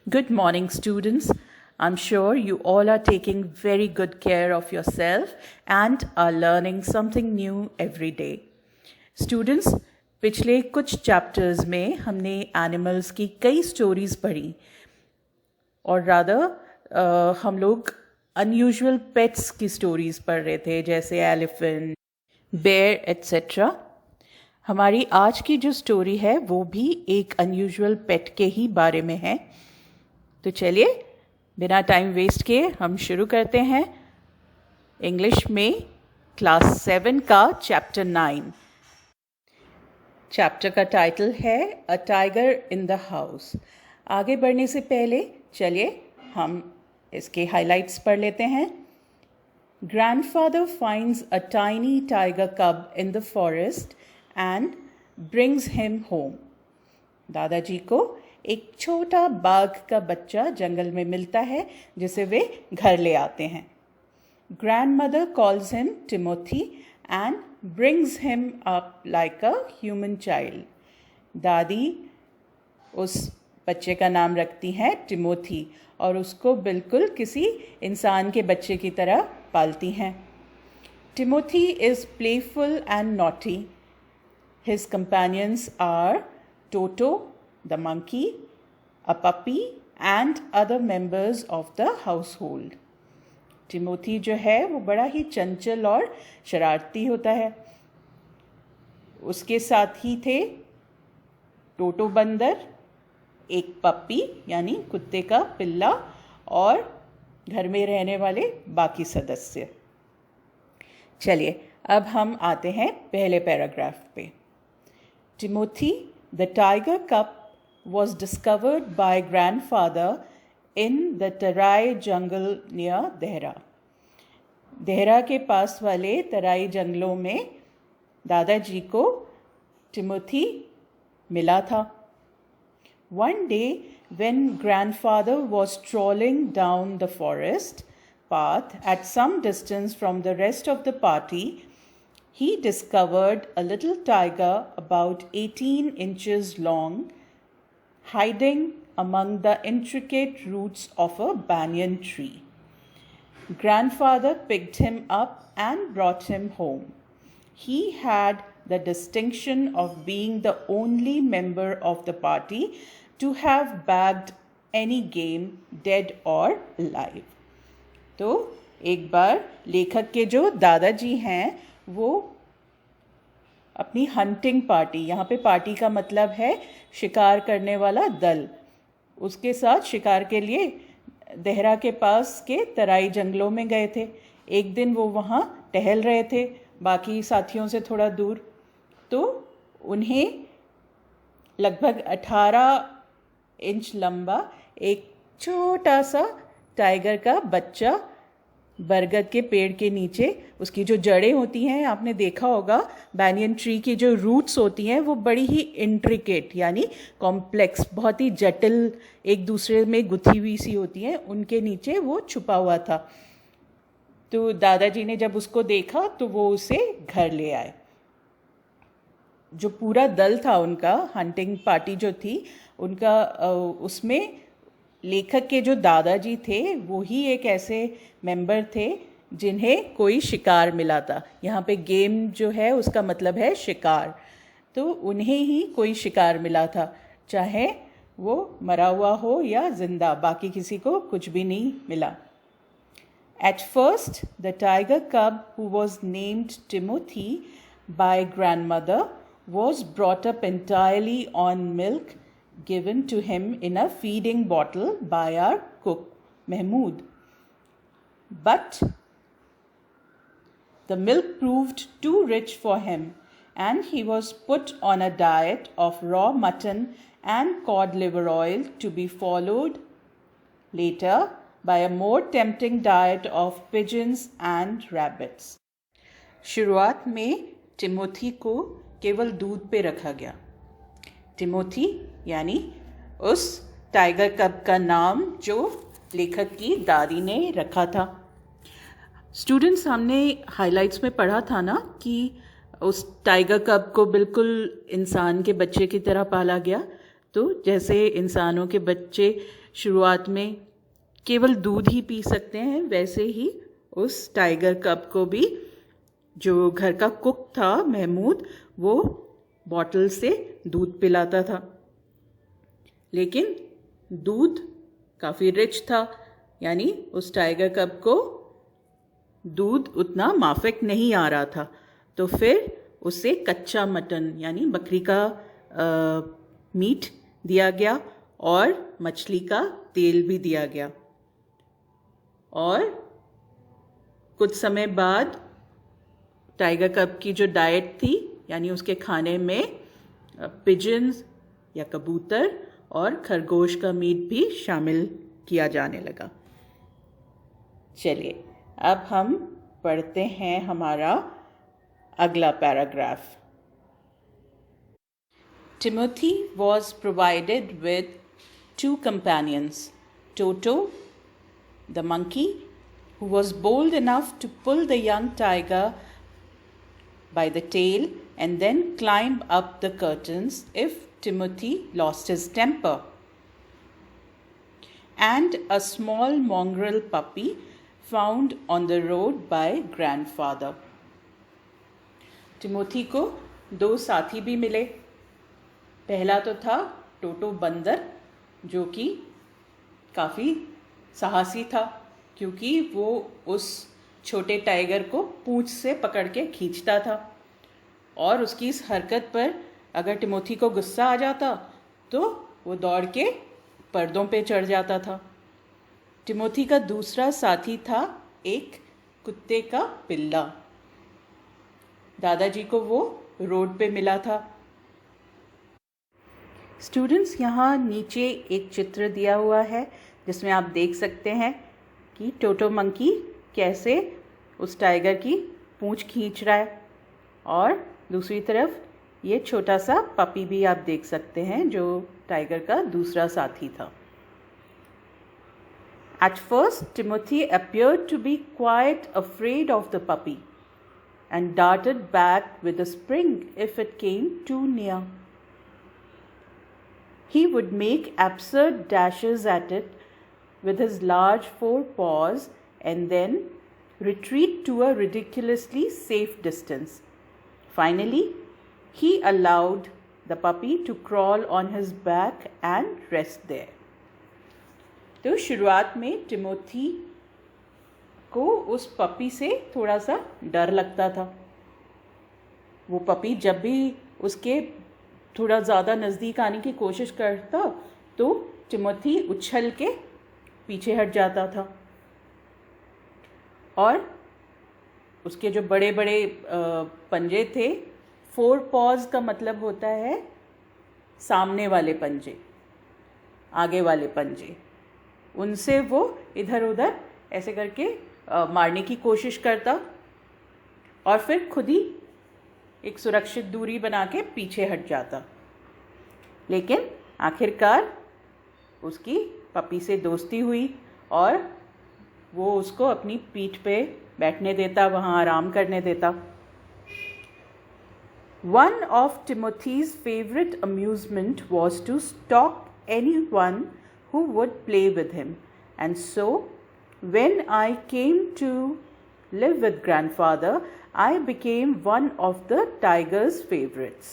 Good morning, students. I'm sure you all are taking very good care of yourself and are learning something new every day. Students, पिछले कुछ chapters में हमने animals की कई stories पढ़ी और rather हम लोग अनयूजुअल पेट्स की स्टोरीज पढ़ रहे थे, जैसे एलिफेंट, बेयर एट्सेट्रा. हमारी आज की जो स्टोरी है वो भी एक अनयूजुअल पेट के ही बारे में है. तो चलिए बिना टाइम वेस्ट किए हम शुरू करते हैं इंग्लिश में क्लास 7 का चैप्टर 9. चैप्टर का टाइटल है a tiger in the house. आगे बढ़ने से पहले चलिए हम इसके हाइलाइट्स पढ़ लेते हैं. Grandfather finds a tiny tiger cub in the forest and brings him home. दादाजी को एक छोटा बाघ का बच्चा जंगल में मिलता है जिसे वे घर ले आते हैं. Grandmother calls him Timothy and brings him up like a human child. दादी उस बच्चे का नाम रखती हैं टिमोथी और उसको बिल्कुल किसी इंसान के बच्चे की तरह पालती हैं. Timothy is playful and naughty. His companions are Toto the monkey, a puppy and other members of the household. Timothy जो है वो बड़ा ही चंचल और शरारती होता है. उसके साथ ही थे टोटो बंदर, एक पप्पी यानी कुत्ते का पिल्ला और घर में रहने वाले बाकी सदस्य. चलिए अब हम आते हैं पहले पैराग्राफ पे. Timothy the tiger cub was discovered by grandfather in the Tarai jungle near Dehra. Dehra के पास वाले तराई जंगलों में दादाजी को टिमोथी मिला था. One day when grandfather was strolling down the forest path at some distance from the rest of the party, he discovered a little tiger about 18 inches long, hiding among the intricate roots of a banyan tree. Grandfather picked him up and brought him home. He had the distinction of being the only member of the party to have bagged any game, dead or alive. तो एक बार लेखक के जो दादाजी हैं वो अपनी hunting party, यहाँ पे पार्टी का मतलब है शिकार करने वाला दल, उसके साथ शिकार के लिए देहरा के पास के तराई जंगलों में गए थे. एक दिन वो वहाँ टहल रहे थे बाकी साथियों से थोड़ा दूर, तो उन्हें लगभग 18 इंच लंबा एक छोटा सा टाइगर का बच्चा बरगद के पेड़ के नीचे, उसकी जो जड़ें होती हैं आपने देखा होगा, बैनियन ट्री की जो रूट्स होती हैं वो बड़ी ही इंट्रिकेट यानी कॉम्प्लेक्स, बहुत ही जटिल एक दूसरे में गुथी हुई सी होती हैं, उनके नीचे वो छुपा हुआ था. तो दादाजी ने जब उसको देखा तो वो उसे घर ले आए. जो पूरा दल था उनका, हंटिंग पार्टी जो थी उनका, उसमें लेखक के जो दादाजी थे वो ही एक ऐसे मेंबर थे जिन्हें कोई शिकार मिला था. यहाँ पे गेम जो है उसका मतलब है शिकार, तो उन्हें ही कोई शिकार मिला था, चाहे वो मरा हुआ हो या जिंदा, बाकी किसी को कुछ भी नहीं मिला. At first, the tiger cub, who was named Timothy by grandmother, was brought up entirely on milk given to him in a feeding bottle by our cook, Mahmood. But the milk proved too rich for him, and he was put on a diet of raw mutton and cod liver oil, to be followed later by a more tempting diet of pigeons and rabbits. शुरुआत में Timothy को केवल दूध पे रखा गया. Timothy यानी उस टाइगर कब का नाम जो लेखक की दादी ने रखा था. स्टूडेंट्स, हमने हाइलाइट्स में पढ़ा था ना कि उस टाइगर कब को बिल्कुल इंसान के बच्चे की तरह पाला गया. तो जैसे इंसानों के बच्चे शुरुआत में केवल दूध ही पी सकते हैं, वैसे ही उस टाइगर कब को भी जो घर का कुक था महमूद, वो बॉटल से दूध पिलाता था। लेकिन दूध काफ़ी रिच था, यानी उस टाइगर कब को दूध उतना माफिक नहीं आ रहा था। तो फिर उसे कच्चा मटन यानी बकरी का मीट दिया गया और मछली का तेल भी दिया गया। और कुछ समय बाद टाइगर कब की जो डाइट थी, यानी उसके खाने में पिजन्स या कबूतर और खरगोश का मीट भी शामिल किया जाने लगा। चलिए अब हम पढ़ते हैं हमारा अगला paragraph. Timothy was provided with 2 companions, Toto, the monkey, who was bold enough to pull the young tiger by the tail and then climb up the curtains if Timothy lost his temper, and a small mongrel puppy found on the road by grandfather. Timothy को 2 साथी भी मिले। पहला तो था टोटो बंदर, जो कि काफ़ी साहसी था, क्योंकि वो उस छोटे टाइगर को पूंछ से पकड़ के खींचता था, और उसकी इस हरकत पर अगर टिमोथी को गुस्सा आ जाता तो वो दौड़ के पर्दों पे चढ़ जाता था। टिमोथी का दूसरा साथी था एक कुत्ते का पिल्ला। दादाजी को वो रोड पे मिला था। स्टूडेंट्स, यहाँ नीचे एक चित्र दिया हुआ है जिसमें आप देख सकते हैं कि टोटो मंकी कैसे उस टाइगर की पूंछ खींच रहा है, और दूसरी तरफ ये छोटा सा पपी भी आप देख सकते हैं जो टाइगर का दूसरा साथी था। At first, Timothy appeared to be quite afraid of the puppy and darted back with a spring if it came too near. He would make absurd dashes at it with his large 4 paws and then retreat to a ridiculously safe distance. Finally, he allowed the puppy to crawl on his back and rest there. तो शुरुआत में Timothy को उस puppy से थोड़ा सा डर लगता था। वो पपी जब भी उसके थोड़ा ज़्यादा नज़दीक आने की कोशिश करता तो टिमोथी उछल के पीछे हट जाता था, और उसके जो बड़े बड़े पंजे थे, 4 पॉज का मतलब होता है सामने वाले पंजे, आगे वाले पंजे, उनसे वो इधर उधर ऐसे करके मारने की कोशिश करता और फिर खुद ही एक सुरक्षित दूरी बना के पीछे हट जाता। लेकिन आखिरकार उसकी पपी से दोस्ती हुई और वो उसको अपनी पीठ पे बैठने देता, वहाँ आराम करने देता। One of Timothy's favorite amusement was to stalk anyone who would play with him, and so when I came to live with grandfather, I became one of the tiger's favorites.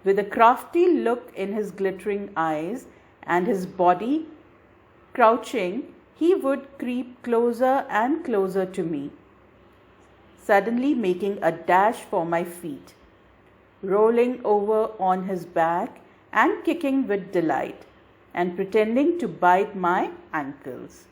With a crafty look in his glittering eyes and his body crouching, he would creep closer and closer to me, suddenly making a dash for my feet, rolling over on his back and kicking with delight, and pretending to bite my ankles.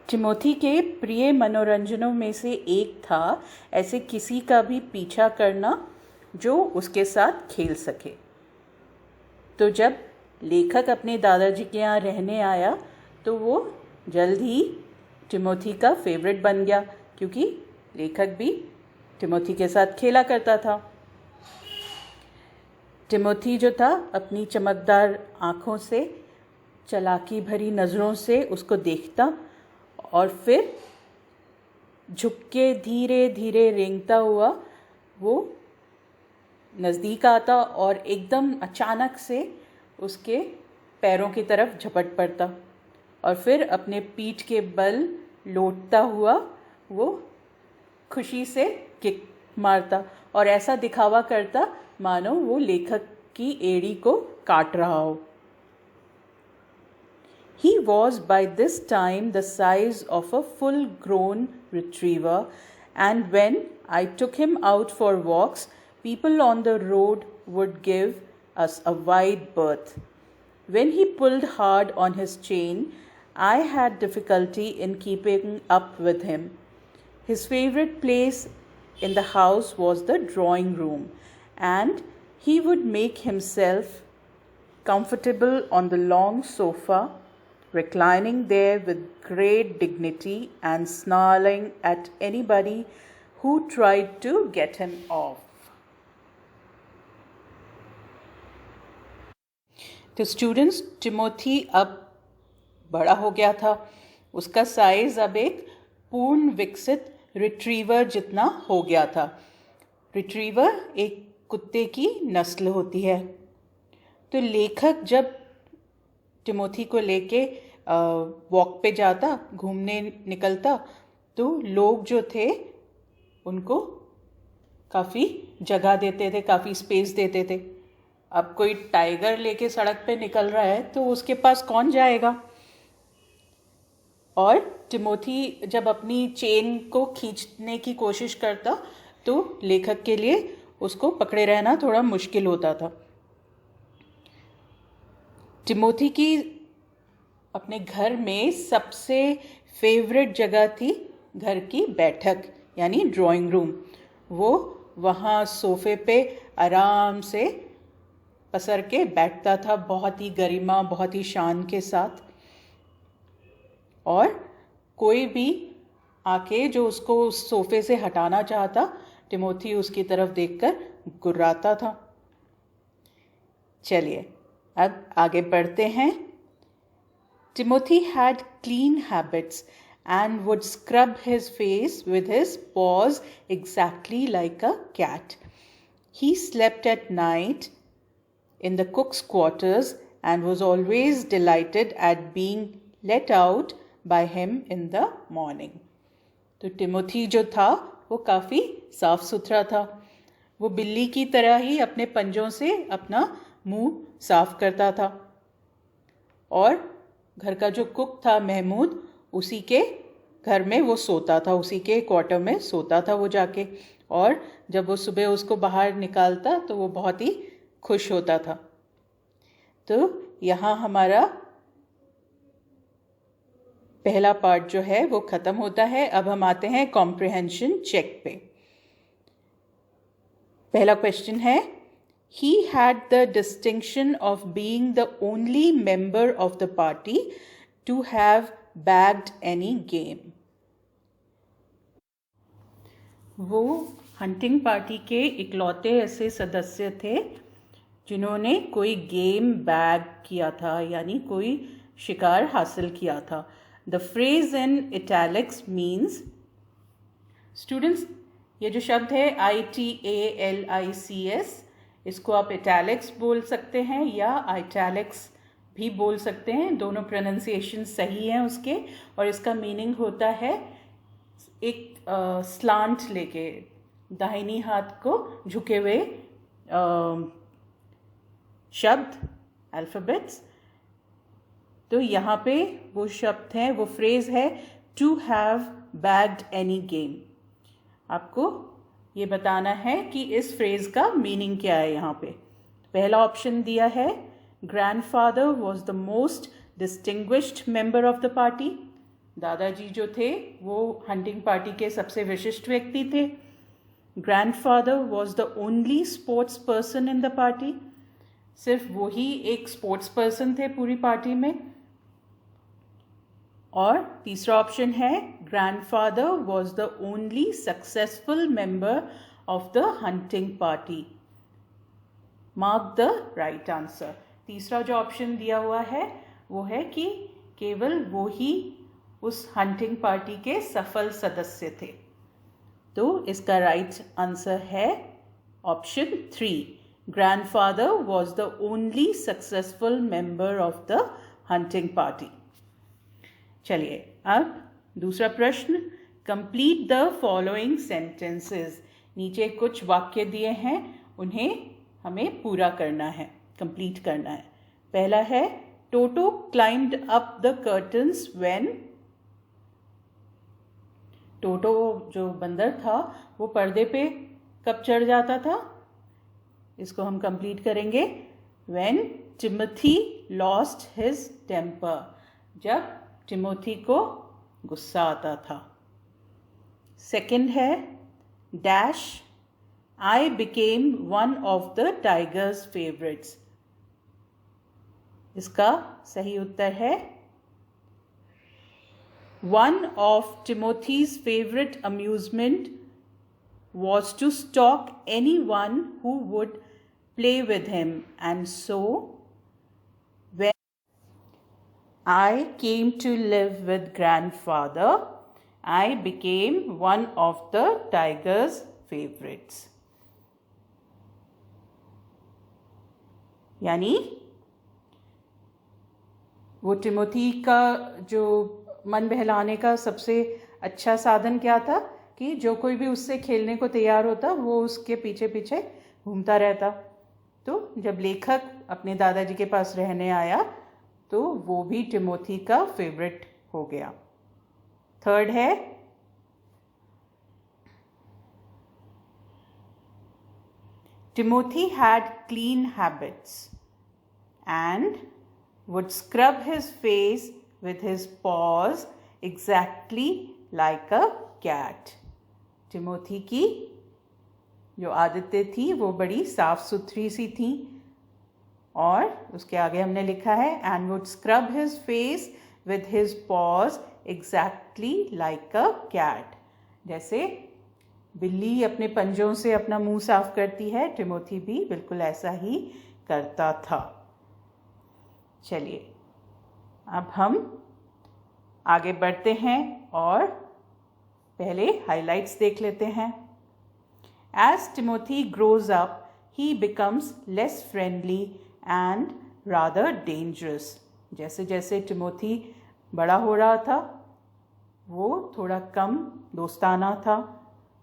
Timothy के प्रिय मनोरंजनों में से एक था ऐसे किसी का भी पीछा करना जो उसके साथ खेल सके। तो जब लेखक अपने दादाजी के यहाँ रहने आया तो वो जल्द ही टिमोथी का फेवरेट बन गया, क्योंकि लेखक भी टिमोथी के साथ खेला करता था। टिमोथी जो था अपनी चमकदार आँखों से, चालाकी भरी नज़रों से उसको देखता और फिर झुक के धीरे धीरे रेंगता हुआ वो नज़दीक आता और एकदम अचानक से उसके पैरों की तरफ झपट पड़ता और फिर अपने पीठ के बल लौटता हुआ वो खुशी से किक मारता और ऐसा दिखावा करता मानो वो लेखक की एड़ी को काट रहा हो। He was by this time the size of a full-grown retriever, and when I took him out for walks, people on the road would give us a wide berth. When he pulled hard on his chain, I had difficulty in keeping up with him. His favorite place in the house was the drawing room, and he would make himself comfortable on the long sofa, reclining there with great dignity and snarling at anybody who tried to get him off. तो students, Timothy अब बड़ा हो गया था। उसका size अब एक पूर्ण विकसित रिट्रीवर जितना हो गया था। रिट्रीवर एक कुत्ते की नस्ल होती है। तो लेखक जब टिमोथी को लेके वॉक पे जाता, घूमने निकलता, तो लोग जो थे उनको काफ़ी जगह देते थे, काफ़ी स्पेस देते थे। अब कोई टाइगर लेके सड़क पे निकल रहा है तो उसके पास कौन जाएगा। और टिमोथी जब अपनी चेन को खींचने की कोशिश करता तो लेखक के लिए उसको पकड़े रहना थोड़ा मुश्किल होता था। टिमोथी की अपने घर में सबसे फेवरेट जगह थी घर की बैठक यानी ड्राइंग रूम। वो वहाँ सोफे पे आराम से पसर के बैठता था, बहुत ही गरिमा, बहुत ही शान के साथ। और कोई भी आके जो उसको उस सोफे से हटाना चाहता, टिमोथी उसकी तरफ देखकर गुर्राता था। चलिए अब आगे बढ़ते हैं। Timothy had clean habits and would scrub his face with his paws exactly like a cat. He slept at night in the cook's quarters and was always delighted at being let out by him in the morning. तो Timothy जो था वो काफ़ी साफ सुथरा था। वो बिल्ली की तरह ही अपने पंजों से अपना मुंह साफ करता था और घर का जो कुक था महमूद, उसी के घर में वो सोता था, उसी के क्वार्टर में सोता था वो जाके। और जब वो सुबह उसको बाहर निकालता तो वो बहुत ही खुश होता था। तो यहाँ हमारा पहला पार्ट जो है वो ख़त्म होता है। अब हम आते हैं कॉम्प्रिहेंशन चेक पे। पहला क्वेश्चन है, He had the distinction of being the only member of the party to have bagged any game. वो हंटिंग पार्टी के इकलौते ऐसे सदस्य थे जिन्होंने कोई गेम बैग किया था यानी कोई शिकार हासिल किया था। The phrase in italics means, students ये जो शब्द है ITALICS, इसको आप इटैलिक्स बोल सकते हैं या आइटैलिक्स भी बोल सकते हैं। दोनों प्रोनाउंसिएशन सही हैं उसके। और इसका मीनिंग होता है एक स्लांट लेके, दाहिनी हाथ को झुके हुए शब्द, अल्फ़ाबेट्स। तो यहाँ पे वो शब्द है, वो फ्रेज़ है to have bagged any game. आपको ये बताना है कि इस फ्रेज़ का मीनिंग क्या है। यहाँ पे पहला ऑप्शन दिया है, grandfather was the most distinguished member of the party. दादाजी जो थे वो हंटिंग पार्टी के सबसे विशिष्ट व्यक्ति थे। Grandfather was the only sports person in the party, सिर्फ वो ही एक स्पोर्ट्स पर्सन थे पूरी पार्टी में। और तीसरा ऑप्शन है, grandfather was the only successful member of the hunting party. Mark the right answer. तीसरा जो ऑप्शन दिया हुआ है वो है कि केवल वो ही उस हंटिंग पार्टी के सफल सदस्य थे। तो इसका राइट आंसर है Option 3. Grandfather was the only successful member of the hunting party. चलिए अब दूसरा प्रश्न. Complete the following sentences. नीचे कुछ वाक्य दिए हैं, उन्हें हमें पूरा करना है, कंप्लीट करना है. पहला है Toto climbed up the curtains when. टोटो जो बंदर था वो पर्दे पे कब चढ़ जाता था? इसको हम कंप्लीट करेंगे. When Timothy lost his temper. जब टिमोथी को गुस्सा आता था. सेकंड है dash I became one of the tiger's favorites. इसका सही उत्तर है one of Timothy's favorite amusement was to stalk anyone who would play with him, and so when I came to live with grandfather, I became one of the tiger's favorites. यानी वो Timothy का जो मन बहलाने का सबसे अच्छा साधन क्या था कि जो कोई भी उससे खेलने को तैयार होता वो उसके पीछे पीछे घूमता रहता. तो जब लेखक अपने दादाजी के पास रहने आया तो वो भी टिमोथी का फेवरेट हो गया. थर्ड है Timothy had clean habits and would scrub his face with his paws exactly like a cat. Timothy की जो आदतें थी वो बड़ी साफ सुथरी सी थी. और उसके आगे हमने लिखा है and would scrub his face with his paws exactly like a cat. जैसे बिल्ली अपने पंजों से अपना मुंह साफ करती है, टिमोथी भी बिल्कुल ऐसा ही करता था. चलिए अब हम आगे बढ़ते हैं और पहले हाइलाइट्स देख लेते हैं. As Timothy grows up, he becomes less friendly and rather dangerous. जैसे जैसे टिमोथी बड़ा हो रहा था वो थोड़ा कम दोस्ताना था,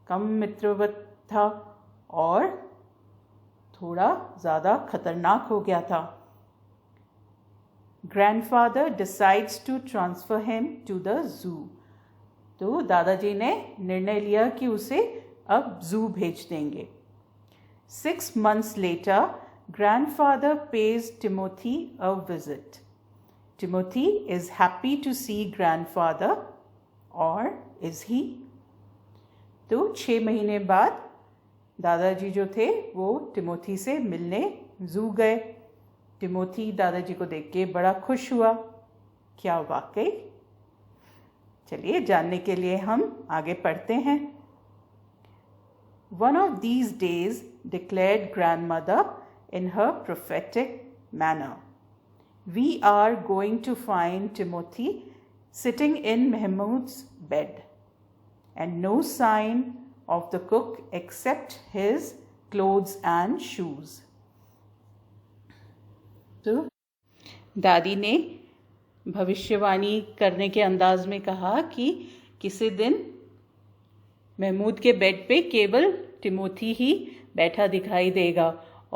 कम मित्रवत था और थोड़ा ज़्यादा खतरनाक हो गया था. Grandfather decides to transfer him to the zoo. तो दादाजी ने निर्णय लिया कि उसे अब जू भेज देंगे. 6 months later, grandfather pays Timothy a visit. Timothy is happy to see grandfather, or is he? तो 6 महीने बाद दादाजी जो थे वो टिमोथी से मिलने जू गए. टिमोथी दादाजी को देख के बड़ा खुश हुआ. क्या वाकई? चलिए जानने के लिए हम आगे पढ़ते हैं. One of these days, declared grandmother in her prophetic manner, we are going to find Timothy sitting in Mahmud's bed, and no sign of the cook except his clothes and shoes. तो दादी ने भविष्यवाणी करने के अंदाज में कहा कि किसी दिन महमूद के बेड पे केवल टिमोथी ही बैठा दिखाई देगा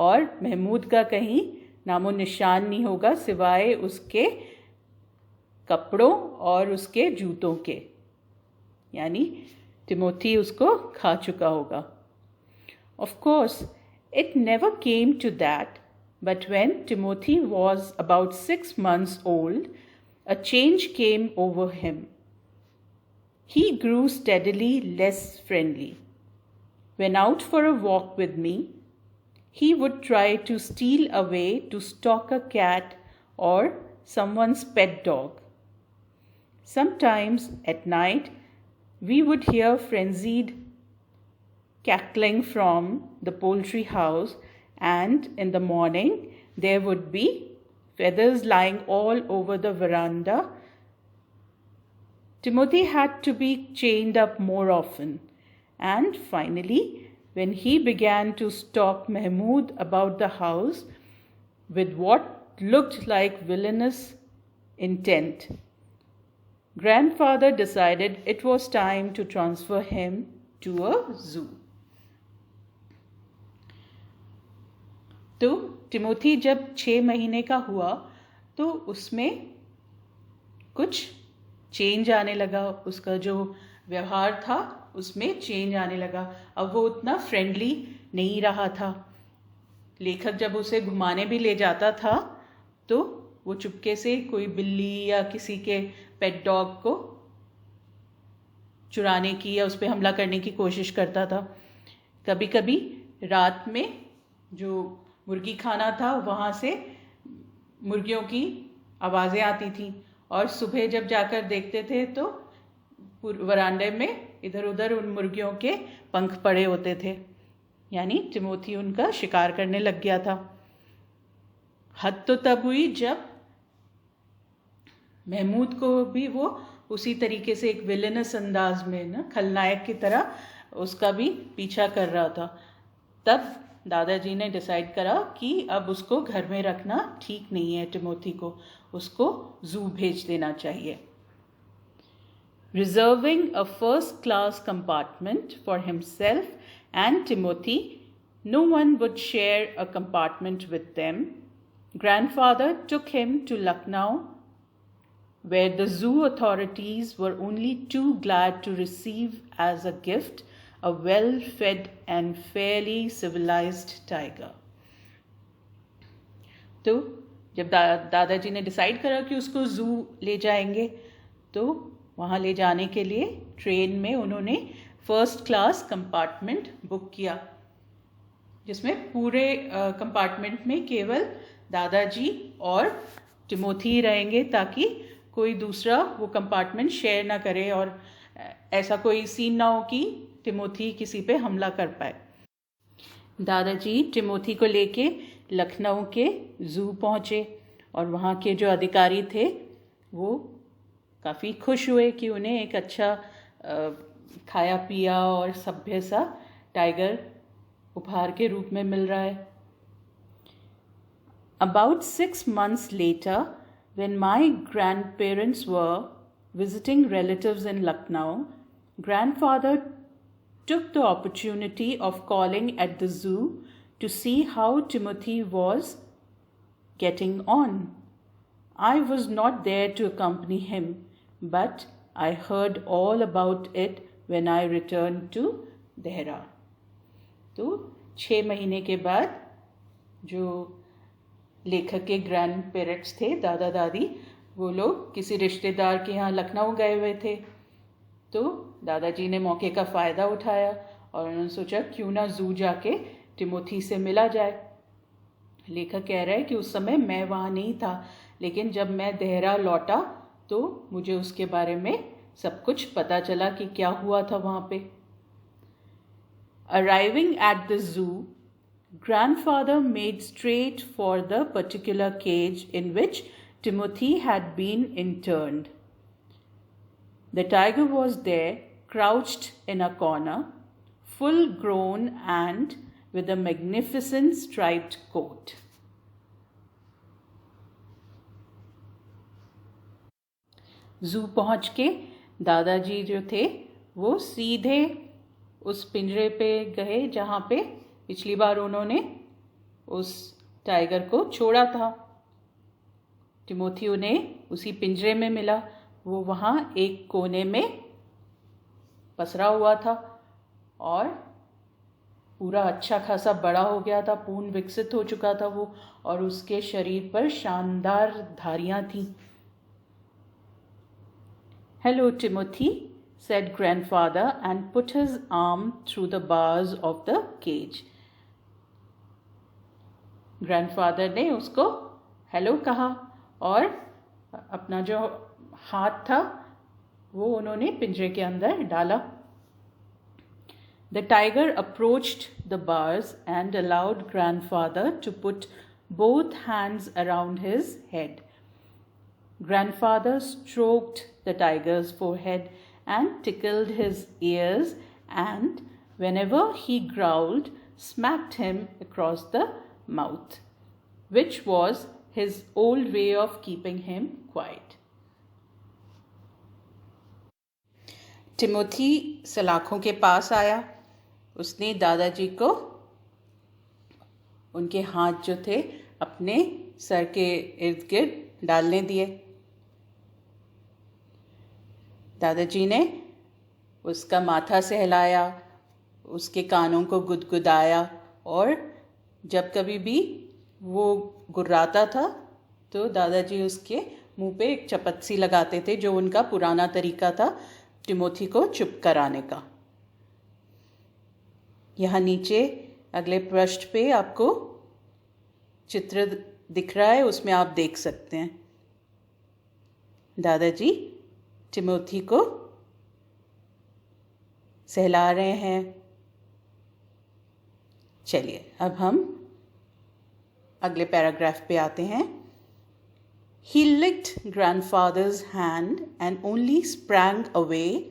और महमूद का कहीं नामो निशान नहीं होगा सिवाय उसके कपड़ों और उसके जूतों के. यानी टिमोथी उसको खा चुका होगा. Of course, it never came to that, but when Timothy was about 6 months old, a change came over him. He grew steadily less friendly. When out for a walk with me, he would try to steal away to stalk a cat or someone's pet dog. Sometimes at night, we would hear frenzied cackling from the poultry house, and in the morning there would be feathers lying all over the veranda. Timothy had to be chained up more often, and finally when he began to stalk Mahmud about the house with what looked like villainous intent. Grandfather decided it was time to transfer him to a zoo. तो Timothy जब 6 महीने का हुआ तो उसमें कुछ change आने लगा, उसका जो व्यवहार था उसमें चेंज आने लगा. अब वो उतना फ्रेंडली नहीं रहा था. लेखक जब उसे घुमाने भी ले जाता था तो वो चुपके से कोई बिल्ली या किसी के पेट डॉग को चुराने की या उस पर हमला करने की कोशिश करता था. कभी कभी रात में जो मुर्गी खाना था वहाँ से मुर्गियों की आवाज़ें आती थी और सुबह जब जाकर देखते थे तो वरांडे में इधर उधर उन मुर्गियों के पंख पड़े होते थे. यानी टिमोथी उनका शिकार करने लग गया था. हद तो तब हुई जब महमूद को भी वो उसी तरीके से एक विलेनस अंदाज में ना खलनायक की तरह उसका भी पीछा कर रहा था. तब दादाजी ने डिसाइड करा कि अब उसको घर में रखना ठीक नहीं है. टिमोथी को उसको जू भेज देना चाहिए. Reserving a first-class compartment for himself and Timothy, no one would share a compartment with them. Grandfather took him to Lucknow, where the zoo authorities were only too glad to receive as a gift a well-fed and fairly civilized tiger. तो जब दादाजी ने decide करा कि उसको जू ले जाएंगे तो वहाँ ले जाने के लिए ट्रेन में उन्होंने फर्स्ट क्लास कंपार्टमेंट बुक किया, जिसमें पूरे कंपार्टमेंट में केवल दादाजी और टिमोथी रहेंगे ताकि कोई दूसरा वो कंपार्टमेंट शेयर ना करे और ऐसा कोई सीन ना हो कि टिमोथी किसी पे हमला कर पाए. दादाजी टिमोथी को लेके लखनऊ के जू पहुँचे और वहाँ के जो अधिकारी थे वो काफ़ी खुश हुए कि उन्हें एक अच्छा खाया पिया और सभ्य सा टाइगर उपहार के रूप में मिल रहा है. About 6 months later, when my grandparents were visiting relatives in Lucknow, grandfather took the opportunity of calling at the zoo to see how Timothy was getting on. I was not there to accompany him, but I heard all about it when I returned to Dehra. तो 6 महीने के बाद जो लेखक के grand parents थे, दादा दादी, वो लोग किसी रिश्तेदार के यहाँ लखनऊ गए हुए थे. तो दादाजी ने मौके का फ़ायदा उठाया और उन्होंने सोचा क्यों ना जू जाके टिमोथी से मिला जाए. लेखक कह रहा है कि उस समय मैं वहाँ नहीं था, लेकिन जब मैं देहरा लौटा तो मुझे उसके बारे में सब कुछ पता चला कि क्या हुआ था वहाँ पे. Arriving at the zoo, grandfather made straight for the particular cage in which Timothy had been interned. The tiger was there, crouched in a corner, full grown and with a magnificent striped coat. जू पहुँच के दादाजी जो थे वो सीधे उस पिंजरे पे गए जहाँ पे पिछली बार उन्होंने उस टाइगर को छोड़ा था. टिमोथी उन्हें उसी पिंजरे में मिला. वो वहाँ एक कोने में पसरा हुआ था और पूरा अच्छा खासा बड़ा हो गया था, पूर्ण विकसित हो चुका था वो, और उसके शरीर पर शानदार धारियाँ थीं. Hello, Timothy, said grandfather and put his arm through the bars of the cage. Grandfather ने उसको हेलो कहा और अपना जो हाथ था वो उन्होंने पिंजरे के अंदर डाला. The tiger approached the bars and allowed grandfather to put both hands around his head. Grandfather stroked the tiger's forehead and tickled his ears, and whenever he growled, smacked him across the mouth, which was his old way of keeping him quiet. Timothy सलाखों के पास आया. उसने दादाजी को उनके हाथ जो थे अपने सर के इर्द गिर्द डालने दिए. दादाजी ने उसका माथा सहलाया, उसके कानों को गुदगुदाया और जब कभी भी वो गुर्राता था तो दादाजी उसके मुंह पे एक चपत्सी लगाते थे, जो उनका पुराना तरीका था टिमोथी को चुप कराने का. यहाँ नीचे अगले पृष्ठ पे आपको चित्र दिख रहा है, उसमें आप देख सकते हैं. दादाजी टिमोथी को सहला रहे हैं. चलिए अब हम अगले पैराग्राफ पे आते हैं. He licked grandfather's hand and only sprang away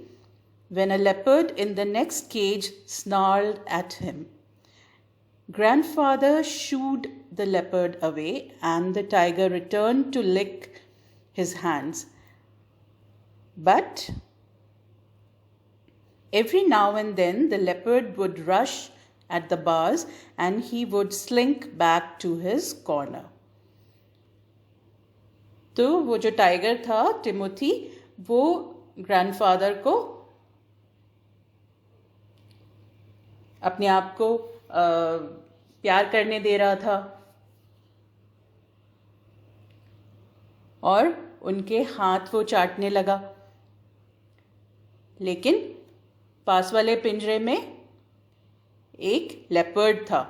when a leopard in the next cage snarled at him. Grandfather shooed the leopard away and the tiger returned to lick his hands. But every now and then the leopard would rush at the bars and he would slink back to his corner. तो वो जो tiger था Timothy, वो grandfather को अपने आप को प्यार करने दे रहा था और उनके हाथ वो चाटने लगा. लेकिन पास वाले पिंजरे में एक लेपर्ड था.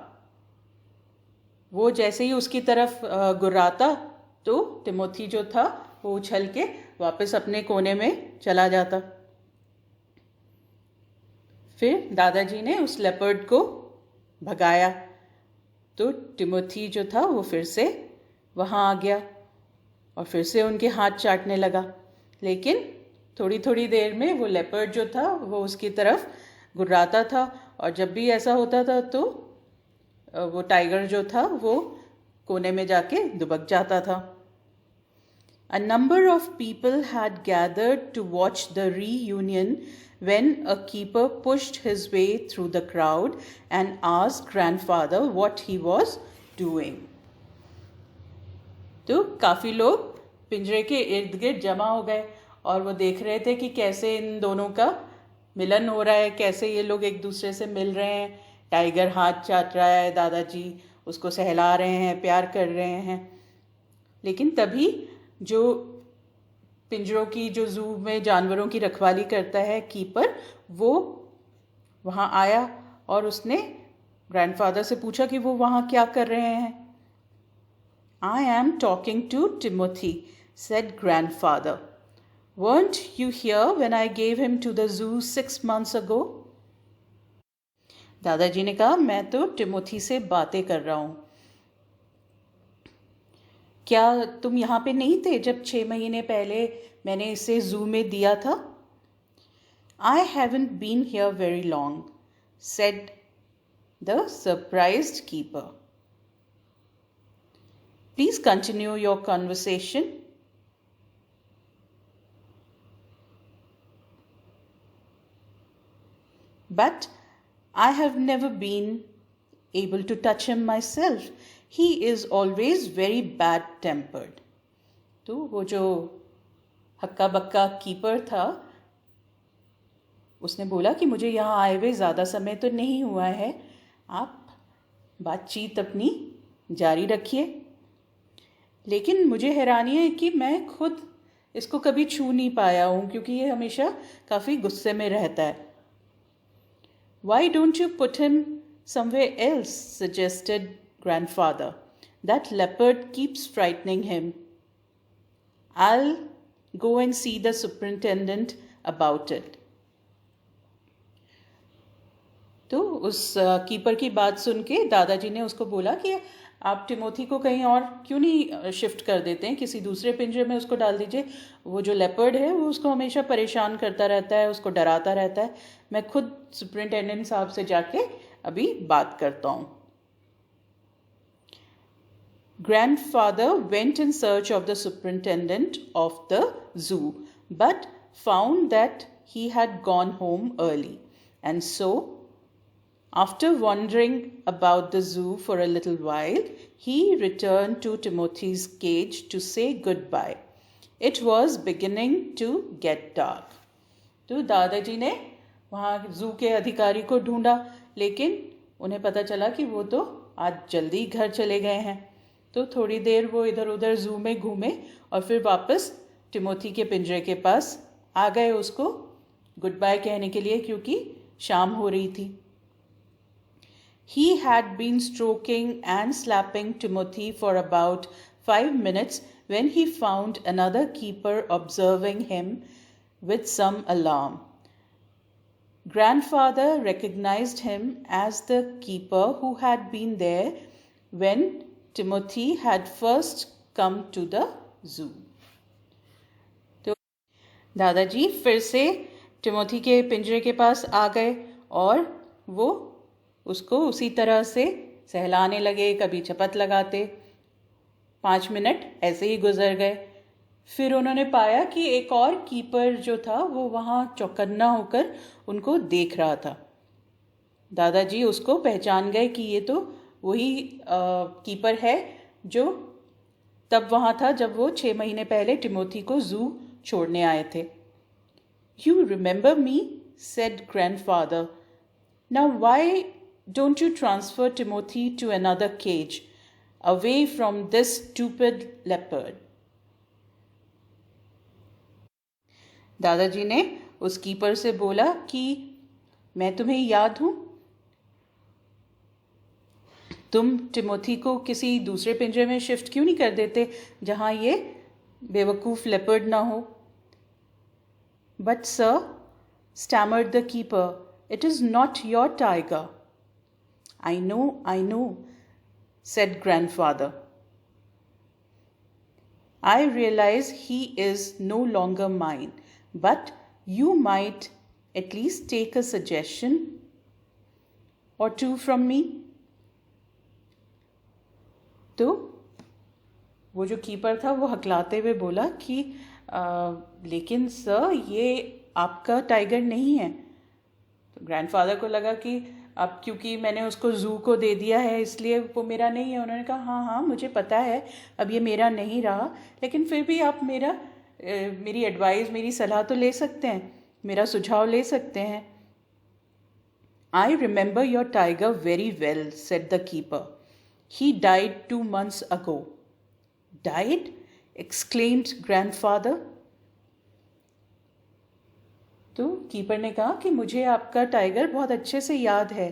वो जैसे ही उसकी तरफ गुर्राता तो टिमोथी जो था वो उछल के वापस अपने कोने में चला जाता. फिर दादाजी ने उस लेपर्ड को भगाया तो टिमोथी जो था वो फिर से वहाँ आ गया और फिर से उनके हाथ चाटने लगा. लेकिन थोड़ी थोड़ी देर में वो लेपर्ड जो था वो उसकी तरफ गुर्राता था और जब भी ऐसा होता था तो वो टाइगर जो था वो कोने में जाके दुबक जाता था. A number of people had gathered to watch the reunion when a keeper pushed his way through the crowd and asked grandfather what he was doing. तो काफ़ी लोग पिंजरे के इर्द गिर्द जमा हो गए और वो देख रहे थे कि कैसे इन दोनों का मिलन हो रहा है, कैसे ये लोग एक दूसरे से मिल रहे हैं. टाइगर हाथ चाट रहा है, दादाजी उसको सहला रहे हैं, प्यार कर रहे हैं. लेकिन तभी जो पिंजरों की, जो जू में जानवरों की रखवाली करता है कीपर, वो वहाँ आया और उसने ग्रैंडफादर से पूछा कि वो वहाँ क्या कर रहे हैं. I am talking to Timothy, said grandfather. Weren't you here when I gave him to the zoo 6 months ago? दादाजी ने कहा, मैं तो टिमोथी से बातें कर रहा हूँ. क्या तुम यहाँ पे नहीं थे जब 6 महीने पहले मैंने इसे जू में दिया था? I haven't been here very long, said the surprised keeper. Please continue your conversation. But I have never been able to touch him myself. He is always very bad tempered. तो वो जो हक्का बक्का कीपर था उसने बोला कि मुझे यहाँ आए हुए ज़्यादा समय तो नहीं हुआ है, आप बातचीत अपनी जारी रखिए. लेकिन मुझे हैरानी है कि मैं खुद इसको कभी छू नहीं पाया हूँ क्योंकि ये हमेशा काफ़ी गुस्से में रहता है. Why don't you put him somewhere else? Suggested grandfather. That leopard keeps frightening him. I'll go and see the superintendent about it. तो उस कीपर की बात सुन के दादाजी ने उसको बोला कि आप टिमोथी को कहीं और क्यों नहीं शिफ्ट कर देते हैं, किसी दूसरे पिंजरे में उसको डाल दीजिए। वो जो लेपर्ड है वो उसको हमेशा परेशान करता रहता है, उसको डराता रहता है। मैं खुद सुपरिंटेंडेंट साहब से जाके अभी बात करता हूँ। Grandfather went in search of the superintendent of the zoo, but found that he had gone home early. And so, after wandering about the zoo for a little while, he returned to Timothy's cage to say goodbye. It was beginning to get dark. तो दादाजी ने वहाँ जू के अधिकारी को ढूंढा, लेकिन उन्हें पता चला कि वो तो आज जल्दी घर चले गए हैं। तो थोड़ी देर वो इधर उधर जू में घूमे और फिर वापस टिमोथी के पिंजरे के पास आ गए उसको गुड बाय कहने के लिए, क्योंकि शाम हो रही थी। He had been stroking and slapping Timothy for about 5 minutes when he found another keeper observing him with some alarm. Grandfather recognized him as the keeper who had been there when Timothy had first come to the zoo. तो दादाजी फिर से Timothy के पिंजरे के पास आ गए और वो उसको उसी तरह से सहलाने लगे, कभी चपत लगाते। 5 मिनट ऐसे ही गुजर गए। फिर उन्होंने पाया कि एक और कीपर जो था वो वहाँ चौकन्ना होकर उनको देख रहा था। दादाजी उसको पहचान गए कि ये तो वही कीपर है जो तब वहाँ था जब वो 6 महीने पहले टिमोथी को जू छोड़ने आए थे। You remember me? said grandfather. Now why don't you transfer Timothy to another cage, away from this stupid leopard? दादाजी ने उस कीपर से बोला कि मैं तुम्हें याद हूँ, तुम टिमोथी को किसी दूसरे पिंजरे में शिफ्ट क्यों नहीं कर देते जहाँ ये बेवकूफ़ लेपर्ड ना हो। But sir, stammered the keeper, it is not your tiger. I know, said grandfather. I realize he is no longer mine, but you might at least take a suggestion or two from me. तो वो जो keeper था वो हकलाते हुए बोला कि लेकिन sir ये आपका टाइगर नहीं है। तो ग्रैंडफादर को लगा कि अब क्योंकि मैंने उसको जू को दे दिया है इसलिए वो मेरा नहीं है। उन्होंने कहा हाँ मुझे पता है अब ये मेरा नहीं रहा, लेकिन फिर भी आप मेरी एडवाइस, मेरी सलाह तो ले सकते हैं, मेरा सुझाव ले सकते हैं। I remember your tiger very well, said the keeper. He died 2 months ago. Died? Exclaimed grandfather. तो कीपर ने कहा कि मुझे आपका टाइगर बहुत अच्छे से याद है,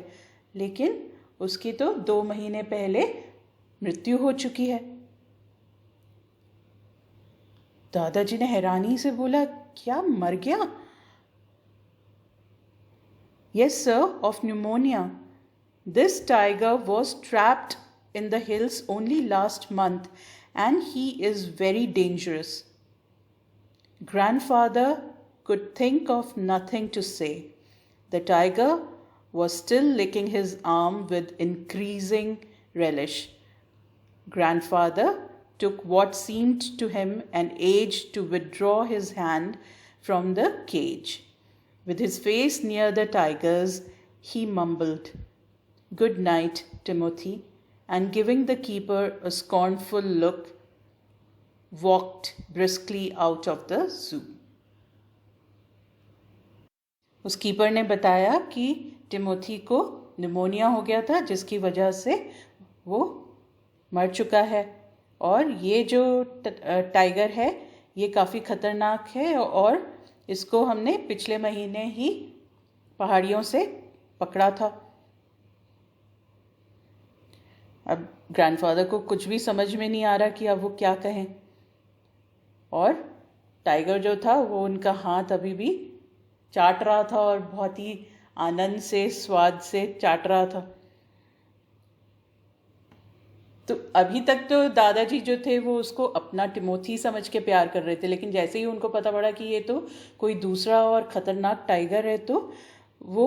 लेकिन उसकी तो 2 महीने पहले मृत्यु हो चुकी है। दादाजी ने हैरानी से बोला, क्या मर गया? Yes sir, of pneumonia. This tiger was trapped in the hills only last month and he is very dangerous. Grandfather could think of nothing to say. The tiger was still licking his arm with increasing relish. Grandfather took what seemed to him an age to withdraw his hand from the cage. With his face near the tiger's, he mumbled, "Good night, Timothy," and giving the keeper a scornful look, walked briskly out of the zoo. उस keeper ने बताया कि Timothy को pneumonia हो गया था जिसकी वजह से वो मर चुका है, और ये जो टाइगर है ये काफ़ी ख़तरनाक है और इसको हमने पिछले महीने ही पहाड़ियों से पकड़ा था। अब ग्रैंडफादर को कुछ भी समझ में नहीं आ रहा कि अब वो क्या कहें, और टाइगर जो था वो उनका हाथ अभी भी चाट रहा था और बहुत ही आनंद से, स्वाद से चाट रहा था। तो अभी तक तो दादाजी जो थे वो उसको अपना टिमोथी समझ के प्यार कर रहे थे, लेकिन जैसे ही उनको पता पड़ा कि ये तो कोई दूसरा और ख़तरनाक टाइगर है, तो वो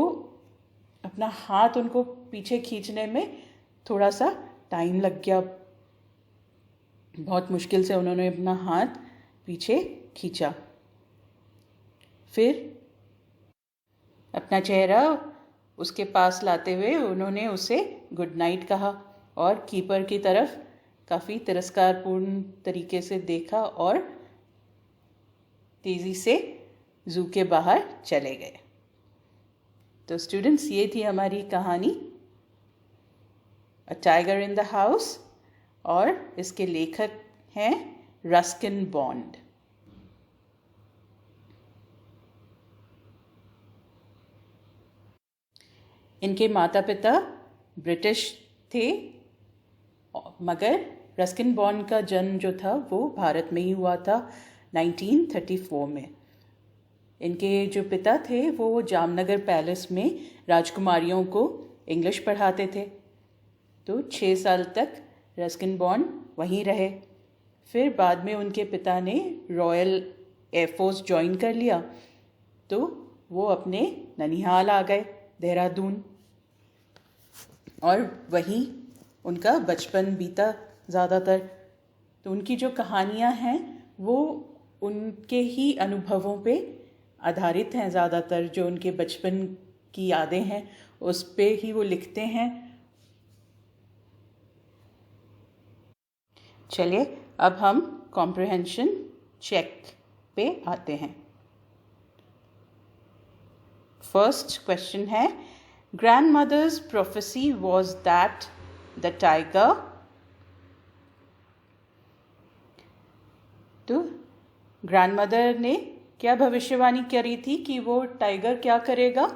अपना हाथ उनको पीछे खींचने में थोड़ा सा टाइम लग गया। बहुत मुश्किल से उन्होंने अपना हाथ पीछे खींचा। फिर अपना चेहरा उसके पास लाते हुए उन्होंने उसे गुड नाइट कहा और कीपर की तरफ काफ़ी तिरस्कारपूर्ण तरीके से देखा और तेज़ी से ज़ू के बाहर चले गए। तो स्टूडेंट्स, ये थी हमारी कहानी a tiger in the house, और इसके लेखक हैं रस्किन बॉन्ड। इनके माता पिता ब्रिटिश थे, मगर रस्किन बॉन्ड का जन्म जो था वो भारत में ही हुआ था 1934 में। इनके जो पिता थे वो जामनगर पैलेस में राजकुमारियों को इंग्लिश पढ़ाते थे। तो 6 साल तक रस्किन बॉन्ड वहीं रहे। फिर बाद में उनके पिता ने रॉयल एयरफोर्स ज्वाइन कर लिया, तो वो अपने ननिहाल आ गए, देहरादून, और वहीं उनका बचपन बीता ज़्यादातर। तो उनकी जो कहानियाँ हैं वो उनके ही अनुभवों पे आधारित हैं ज़्यादातर। जो उनके बचपन की यादें हैं उस पे ही वो लिखते हैं। चलिए अब हम कॉम्प्रिहेंशन चेक पे आते हैं। फर्स्ट क्वेश्चन है, grandmother's prophecy was that the tiger, तो ग्रैंडमदर ने क्या भविष्यवाणी करी थी कि वो टाइगर क्या करेगा?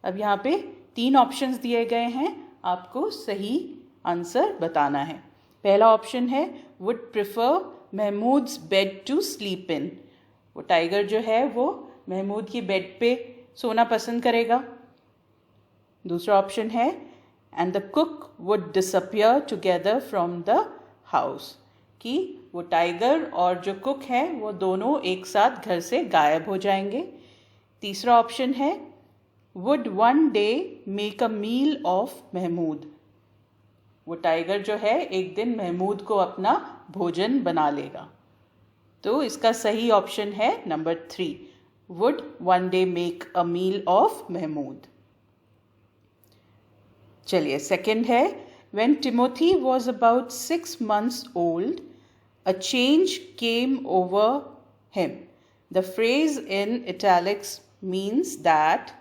अब यहाँ पे 3 ऑप्शंस दिए गए हैं, आपको सही आंसर बताना है। पहला ऑप्शन है would prefer Mahmood's bed to sleep in. वो टाइगर जो है वो महमूद की बेड पे सोना पसंद करेगा। दूसरा ऑप्शन है and the cook would disappear together from the house, कि वो टाइगर और जो कुक है वो दोनों एक साथ घर से गायब हो जाएंगे। तीसरा ऑप्शन है would one day make a meal of Mahmood. वो टाइगर जो है एक दिन महमूद को अपना भोजन बना लेगा। तो इसका सही ऑप्शन है number 3, would one day make a meal of Mahmood. चलिए सेकंड है, when Timothy was about 6 months old, a change came over him. The phrase in italics means that,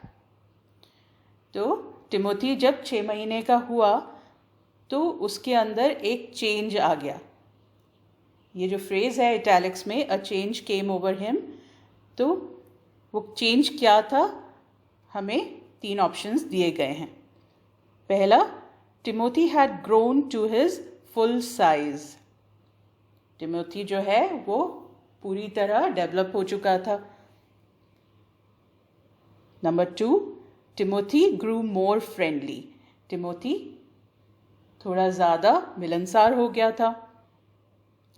तो टिमोथी जब 6 महीने का हुआ तो उसके अंदर एक चेंज आ गया। ये जो फ्रेज है इटैलिक्स में, a change came over him, तो वो चेंज क्या था? हमें 3 ऑप्शंस दिए गए हैं। पहला, Timothy had grown to his full size. Timothy जो है वो पूरी तरह डेवलप हो चुका था। Number 2, Timothy grew more friendly. Timothy थोड़ा ज़्यादा मिलनसार हो गया था।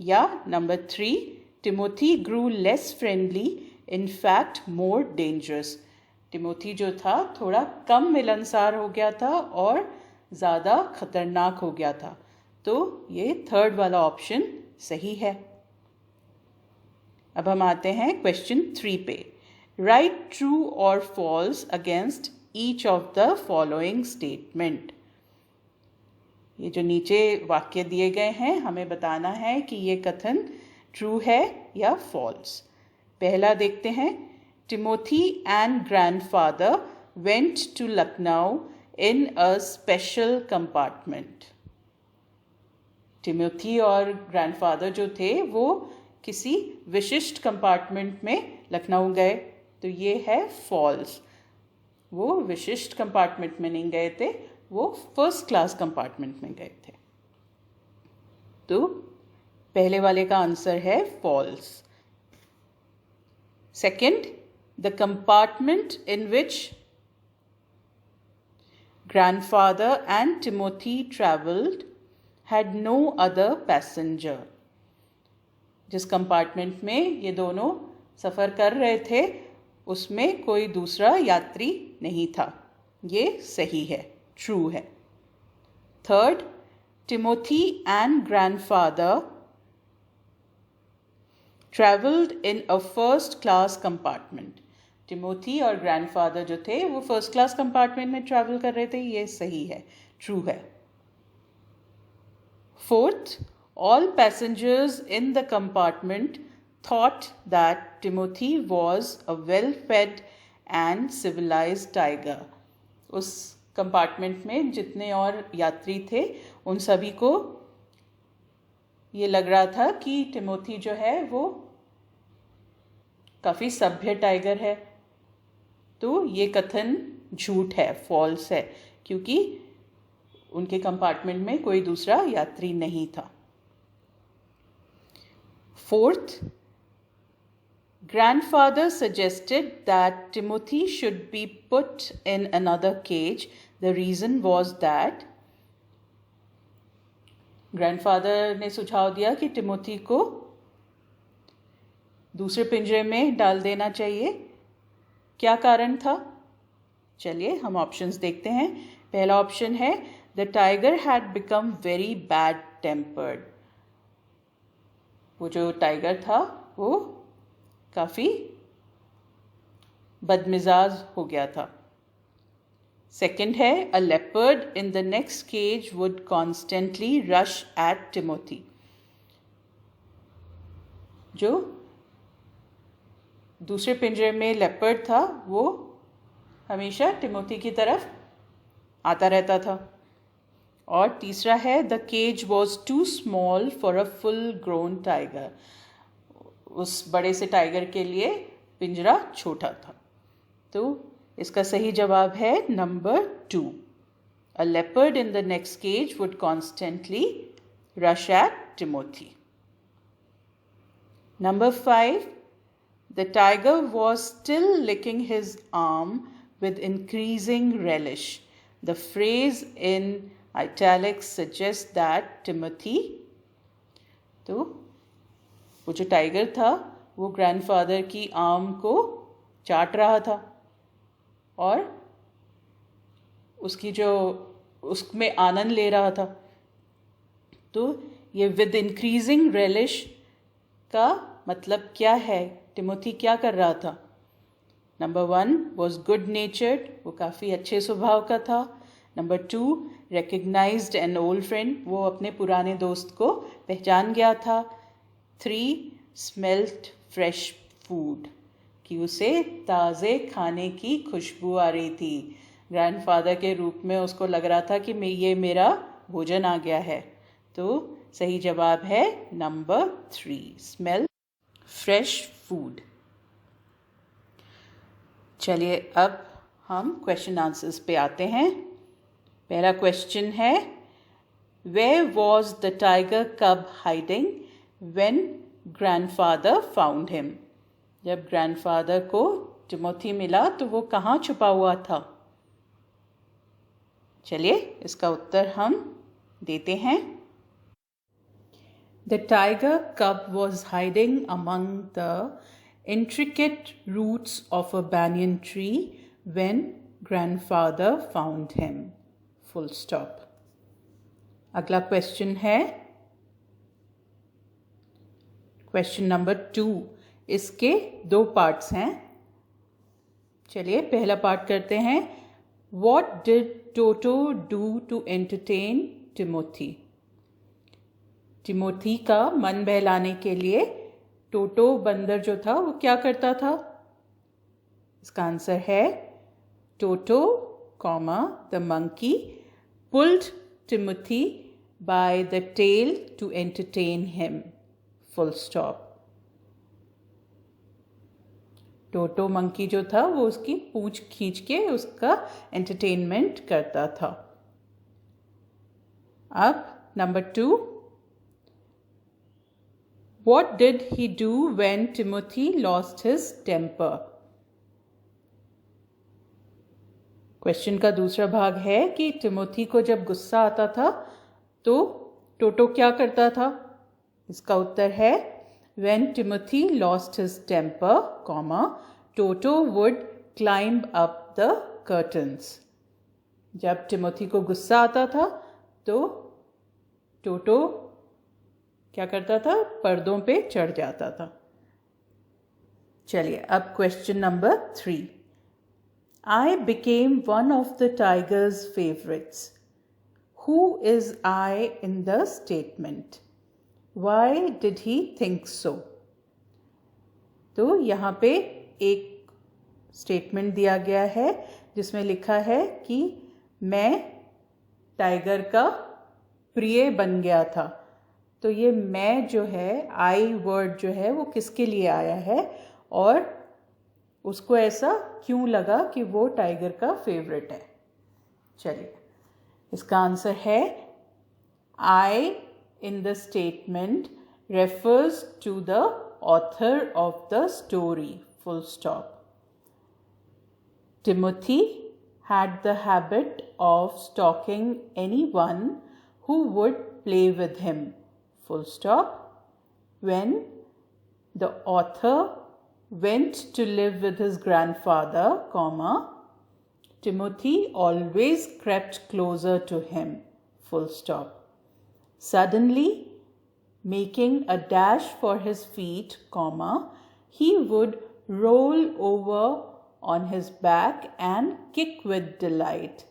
या number 3, Timothy grew less friendly, in fact more dangerous. Timothy जो था थोड़ा कम मिलनसार हो गया था और ज़्यादा खतरनाक हो गया था। तो ये थर्ड वाला ऑप्शन सही है। अब हम आते हैं क्वेश्चन 3 पे। राइट ट्रू और false against each of the following statement. ये जो नीचे वाक्य दिए गए हैं हमें बताना है कि ये कथन ट्रू है या फॉल्स। पहला देखते हैं, Timothy and grandfather went to Lucknow in a special compartment. Timothy और ग्रैंडफादर जो थे वो किसी विशिष्ट कंपार्टमेंट में लखनऊ गए, तो ये है फॉल्स। वो विशिष्ट कंपार्टमेंट में नहीं गए थे, वो फर्स्ट क्लास कंपार्टमेंट में गए थे। तो पहले वाले का आंसर है false. Second, the compartment in which grandfather and Timothy traveled had no other passenger. जिस कंपार्टमेंट में ये दोनों सफ़र कर रहे थे उसमें कोई दूसरा यात्री नहीं था. ये सही है, ट्रू है. Third, Timothy and grandfather traveled in a first class compartment. Timothy और ग्रैंडफादर जो थे वो फर्स्ट क्लास कंपार्टमेंट में ट्रैवल कर रहे थे. ये सही है, ट्रू है. Fourth, all passengers in the compartment thought that Timothy was a well fed and civilised tiger. उस कंपार्टमेंट में जितने और यात्री थे उन सभी को ये लग रहा था कि टिमोथी जो है वो काफ़ी सभ्य टाइगर है. तो ये कथन झूठ है, फॉल्स है, क्योंकि उनके कंपार्टमेंट में कोई दूसरा यात्री नहीं था. Fourth, grandfather suggested that Timothy should be put in another cage. The reason was that grandfather ने सुझाव दिया कि टिमोथी को दूसरे पिंजरे में डाल देना चाहिए. क्या कारण था? चलिए हम ऑप्शंस देखते हैं. पहला ऑप्शन है the tiger had become very bad tempered. वो जो टाइगर था वो काफ़ी बदमिजाज हो गया था. सेकेंड है a leopard in the next cage would constantly rush at Timothy. जो दूसरे पिंजरे में लेपर्ड था वो हमेशा टिमोथी की तरफ आता रहता था. और तीसरा है the cage was too small for a full grown tiger. उस बड़े से टाइगर के लिए पिंजरा छोटा था. तो इसका सही जवाब है number 2. A leopard in the next cage would constantly rush at Timothy. Number 5, the tiger was still licking his arm with increasing relish. The phrase in italics suggests that Timothy, तो वो जो टाइगर था वो grandfather की arm को चाट रहा था और उसकी जो उसमें आनंद ले रहा था. तो ये विद इंक्रीजिंग रेलिश का मतलब क्या है? टिमोथी क्या कर रहा था? नंबर 1 वॉज गुड नेचर्ड, वो काफ़ी अच्छे स्वभाव का था. Number 2 recognised an old friend, वो अपने पुराने दोस्त को पहचान गया था. 3 स्मेल्ट फ्रेश फूड, कि उसे ताज़े खाने की खुशबू आ रही थी. ग्रैंडफादर के रूप में उसको लग रहा था कि ये मेरा भोजन आ गया है. तो सही जवाब है नंबर 3, स्मेल फ्रेश फूड. चलिए अब हम क्वेश्चन आंसर्स पे आते हैं. पहला क्वेश्चन है वेयर वॉज द टाइगर कब hiding when grandfather found him. जब ग्रैंडफादर को टिमोथी मिला तो वो कहाँ छुपा हुआ था? चलिए इसका उत्तर हम देते हैं. The tiger cub was hiding among the intricate roots of a banyan tree when grandfather found him. Full stop. अगला क्वेश्चन है क्वेश्चन नंबर 2. इसके 2 पार्ट्स हैं. चलिए पहला पार्ट करते हैं. What did Toto do to entertain Timothy? Timothy का मन बहलाने के लिए टोटो बंदर जो था वो क्या करता था? इसका आंसर है Toto, the monkey pulled Timothy by the tail to entertain him. Full stop. Toto monkey जो था वो उसकी पूंछ खींच के उसका एंटरटेनमेंट करता था. अब number 2. What did he do when Timothy lost his temper? Question का दूसरा भाग है कि टिमोथी को जब गुस्सा आता था तो टोटो क्या करता था। इसका उत्तर है When Timothy lost his temper, Toto would climb up the curtains. जब टिमोथी को गुस्सा आता था तो टोटो क्या करता था, पर्दों पे चढ़ जाता था। चलिए अब question number 3। I became one of the tiger's favorites. Who is I in the statement? Why did he think so? तो यहाँ पे एक स्टेटमेंट दिया गया है जिसमें लिखा है कि मैं टाइगर का प्रिय बन गया था। तो ये मैं जो है, आई वर्ड जो है वो किसके लिए आया है और उसको ऐसा क्यों लगा कि वो टाइगर का फेवरेट है। चलिए इसका आंसर है आई in the statement refers to the author of the story, full stop. Timothy had the habit of stalking anyone who would play with him, full stop. When the author went to live with his grandfather, Timothy always crept closer to him, full stop. Suddenly, making a dash for his feet, he would roll over on his back and kick with delight,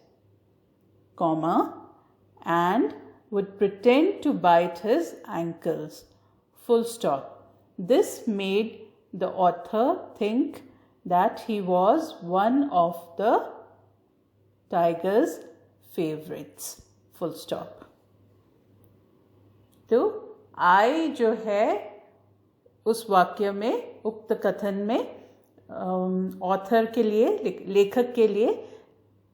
and would pretend to bite his ankles, full stop. This made the author think that he was one of the tiger's favorites, full stop. तो आई जो है उस वाक्य में, उक्त कथन में author के लिए, लेखक के लिए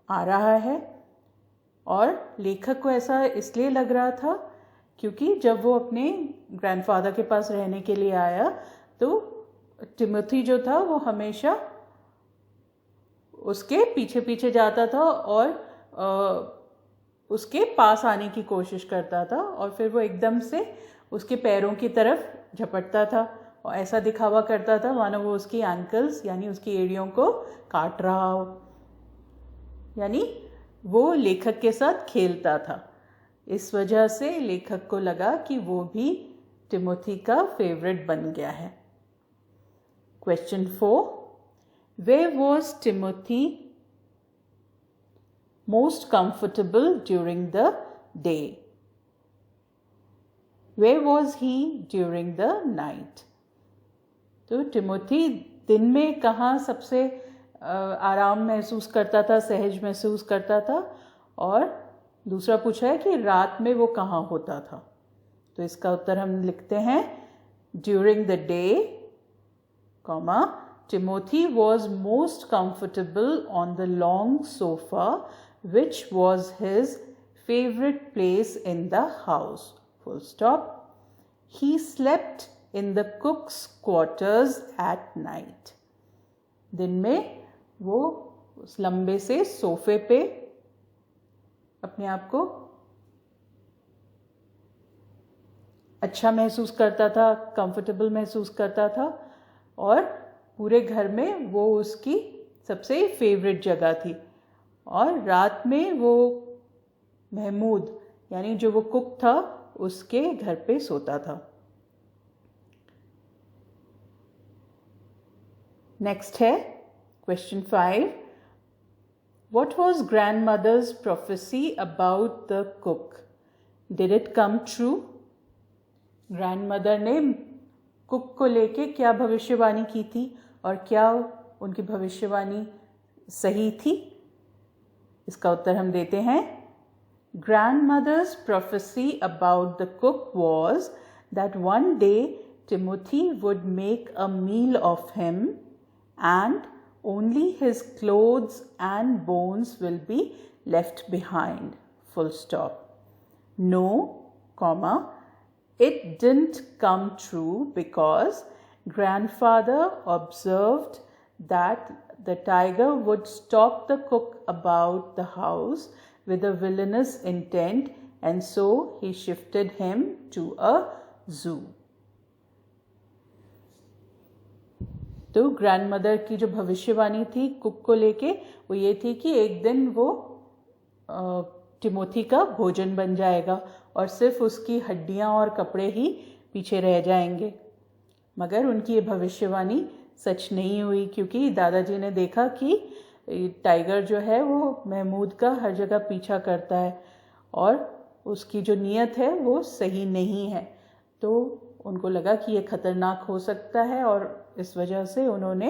आ रहा है और लेखक को ऐसा इसलिए लग रहा था क्योंकि जब वो अपने ग्रैंडफादर के पास रहने के लिए आया तो टिमोथी जो था वो हमेशा उसके पीछे पीछे जाता था और उसके पास आने की कोशिश करता था और फिर वो एकदम से उसके पैरों की तरफ झपटता था और ऐसा दिखावा करता था मानो वो उसकी एंकल्स यानी उसकी एड़ियों को काट रहा हो, यानी वो लेखक के साथ खेलता था। इस वजह से लेखक को लगा कि वो भी टिमोथी का फेवरेट बन गया है। Question 4, Where was Timothy most comfortable during the day? Where was he during the night? तो टिमोथी दिन में कहाँ सबसे आराम महसूस करता था, सहज महसूस करता था, और दूसरा पूछा है कि रात में वो कहाँ होता था। तो इसका उत्तर हम लिखते हैं during the day, Timothy was most comfortable on the long sofa, which was his favorite place in the house, full stop. He slept in the cook's quarters at night. दिन में वो उस लंबे से सोफे पे अपने आप को अच्छा महसूस करता था, कंफर्टेबल महसूस करता था, और पूरे घर में वो उसकी सबसे फेवरेट जगह थी। और रात में वो महमूद यानी जो वो कुक था उसके घर पे सोता था। नेक्स्ट है question 5, What was grandmother's prophecy about the cook? Did it come true? Grandmother ने कुक को लेके क्या भविष्यवाणी की थी और क्या उनकी भविष्यवाणी सही थी? इसका उत्तर हम देते हैं Grandmother's prophecy about the cook was that one day Timothy would make a meal of him and only his clothes and bones will be left behind, full stop. No, it didn't come true because grandfather observed that the tiger would stalk the cook about the house with a villainous intent, and so he shifted him to a zoo. तो grandmother की जो भविष्यवाणी थी cook को लेके वो ये थी कि एक दिन वो टिमोथी का भोजन बन जाएगा और सिर्फ उसकी हड्डियां और कपड़े ही पीछे रह जाएंगे। मगर उनकी ये भविष्यवाणी सच नहीं हुई, क्योंकि दादाजी ने देखा कि टाइगर जो है वो महमूद का हर जगह पीछा करता है और उसकी जो नीयत है वो सही नहीं है। तो उनको लगा कि ये खतरनाक हो सकता है और इस वजह से उन्होंने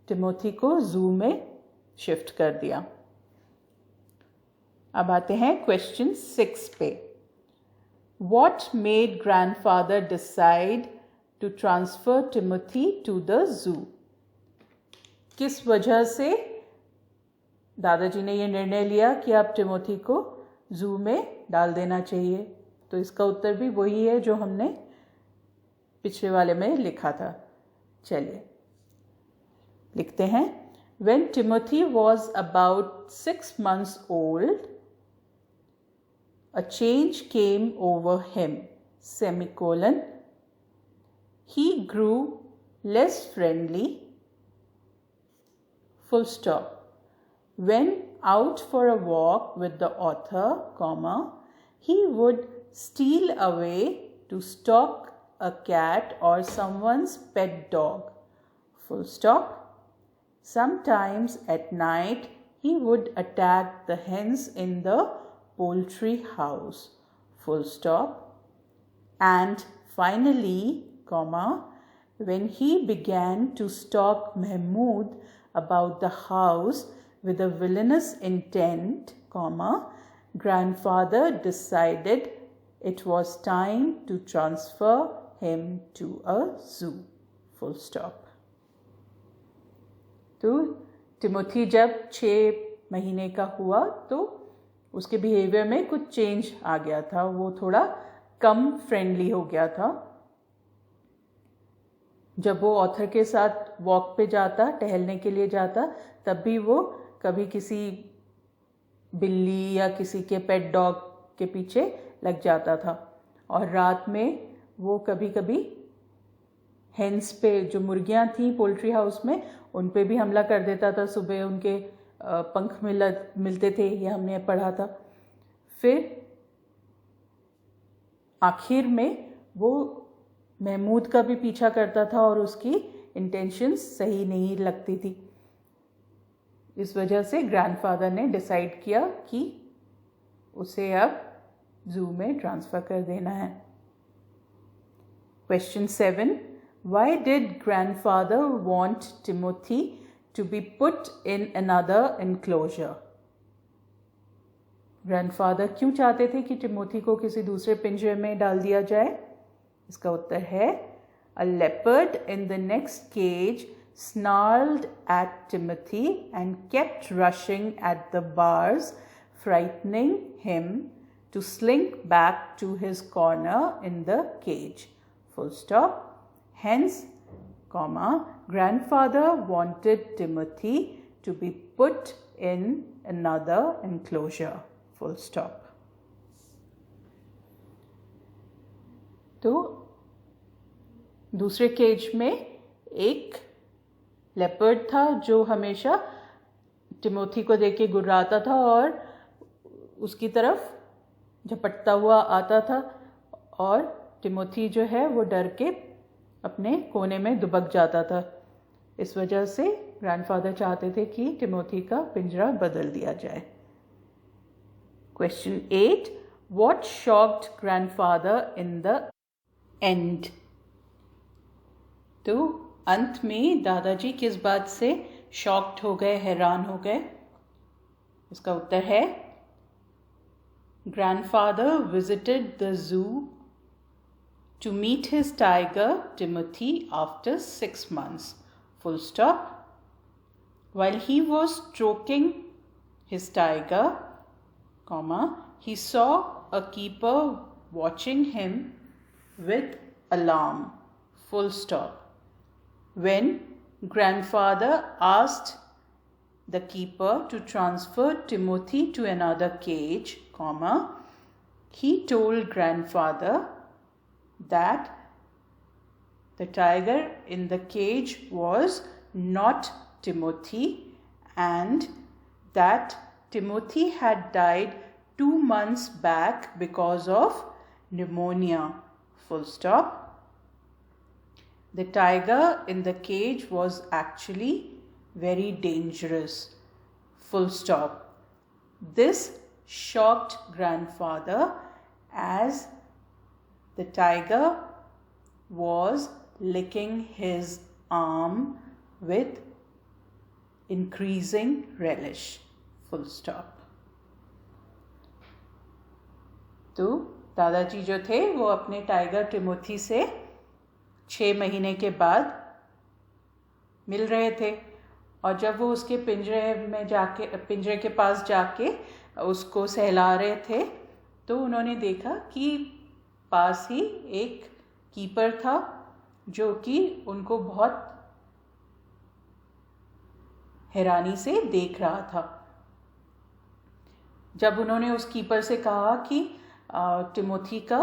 टिमोथी को जू में शिफ्ट कर दिया। अब आते हैं क्वेश्चन 6 पे। What made grandfather decide to transfer Timothy to the zoo? किस वजह से दादाजी ने ये निर्णय लिया कि आप टिमोथी को जू में डाल देना चाहिए? तो इसका उत्तर भी वही है जो हमने पिछले वाले में लिखा था। चलिए लिखते हैं। When Timothy was about 6 months old, a change came over him, semicolon. He grew less friendly, full stop. When out for a walk with the author, comma, he would steal away to stalk a cat or someone's pet dog, full stop. Sometimes at night he would attack the hens in the poultry house, full stop. And finally, comma, when he began to stalk Mahmud about the house with a villainous intent, comma, grandfather decided it was time to transfer him to a zoo, full stop. तो Timothy जब 6 महीने का हुआ तो उसके behaviour में कुछ change आ गया था। वो थोड़ा कम फ्रेंडली हो गया था। जब वो ऑथर के साथ वॉक पे जाता, टहलने के लिए जाता, तब भी वो कभी किसी बिल्ली या किसी के पेट डॉग के पीछे लग जाता था। और रात में वो कभी कभी हेंस पे, जो मुर्गियां थी पोल्ट्री हाउस में, उन पे भी हमला कर देता था। सुबह उनके पंख मिलते थे, ये हमने पढ़ा था। फिर आखिर में वो महमूद का भी पीछा करता था और उसकी इंटेंशंस सही नहीं लगती थी। इस वजह से ग्रैंडफादर ने डिसाइड किया कि उसे अब जू में ट्रांसफ़र कर देना है। Question 7, why did grandfather want Timothy to be put in another enclosure? Grandfather क्यों चाहते थे कि टिमोथी को किसी दूसरे पिंजरे में डाल दिया जाए? इसका उत्तर है, a leopard in the next cage snarled at Timothy and kept rushing at the bars, frightening him to slink back to his corner in the cage, full stop. Hence, comma, grandfather wanted Timothy to be put in another enclosure, full stop. तो दूसरे cage में एक leopard था जो हमेशा Timothy को देख के गुर्राता था और उसकी तरफ झपटता हुआ आता था, और टिमोथी जो है वो डर के अपने कोने में दुबक जाता था। इस वजह से ग्रैंडफादर चाहते थे कि टिमोथी का पिंजरा बदल दिया जाए। Question 8, what shocked grandfather in the end? तो अंत में दादाजी किस बात से शॉक्ड हो गए, हैरान हो गए? इसका उत्तर है, grandfather visited the zoo to meet his tiger Timothy after 6 months, full stop. While he was stroking his tiger, comma, he saw a keeper watching him with alarm, full stop. When grandfather asked the keeper to transfer Timothy to another cage, he told grandfather that the tiger in the cage was not Timothy and that Timothy had died 2 months back because of pneumonia. Full stop. The tiger in the cage was actually very dangerous. Full stop. This shocked grandfather as the tiger was licking his arm with increasing relish. Full stop. तो दादाजी जो थे वो अपने tiger Timothy से 6 महीने के बाद मिल रहे थे और जब वो उसके पिंजरे के पास जाके उसको सहला रहे थे तो उन्होंने देखा कि पास ही एक कीपर था जो कि उनको बहुत हैरानी से देख रहा था। जब उन्होंने उस कीपर से कहा कि टिमोथी का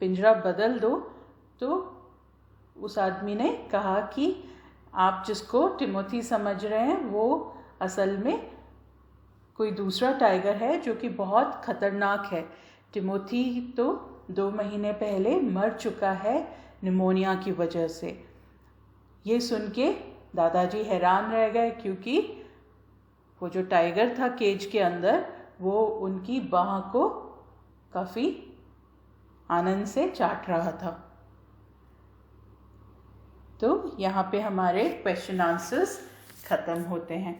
पिंजरा बदल दो तो उस आदमी ने कहा कि आप जिसको टिमोथी समझ रहे हैं वो असल में कोई दूसरा टाइगर है जो कि बहुत ख़तरनाक है। टिमोथी तो 2 महीने पहले मर चुका है निमोनिया की वजह से। ये सुन के दादाजी हैरान रह गए क्योंकि वो जो टाइगर था केज के अंदर वो उनकी बाह को काफ़ी आनंद से चाट रहा था। तो यहाँ पे हमारे क्वेश्चन आंसर्स ख़त्म होते हैं।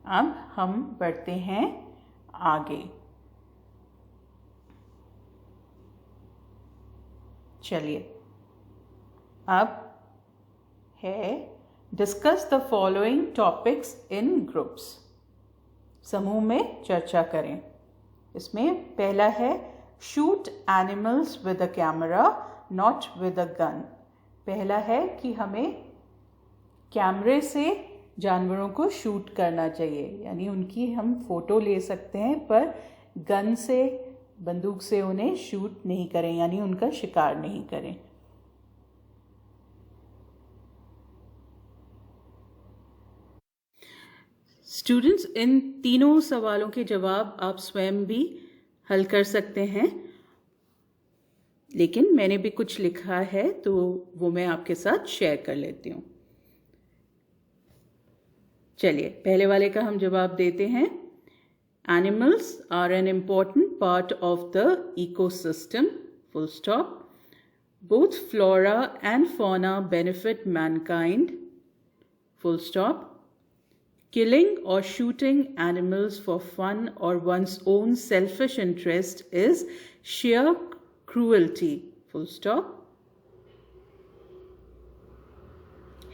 अब हम बढ़ते हैं आगे। चलिए अब है discuss the following topics in groups. समूह में चर्चा करें। इसमें पहला है shoot animals with a camera not with a gun. पहला है कि हमें कैमरे से जानवरों को शूट करना चाहिए, यानी उनकी हम फ़ोटो ले सकते हैं पर गन से बंदूक से उन्हें शूट नहीं करें, यानी उनका शिकार नहीं करें। स्टूडेंट्स, इन तीनों सवालों के जवाब आप स्वयं भी हल कर सकते हैं, लेकिन मैंने भी कुछ लिखा है तो वो मैं आपके साथ शेयर कर लेती हूँ। चलिए पहले वाले का हम जवाब देते हैं। Animals are an important part of the ecosystem, full stop. Both flora and fauna benefit mankind, full stop. Killing or shooting animals for fun or one's own selfish interest is sheer cruelty, full stop.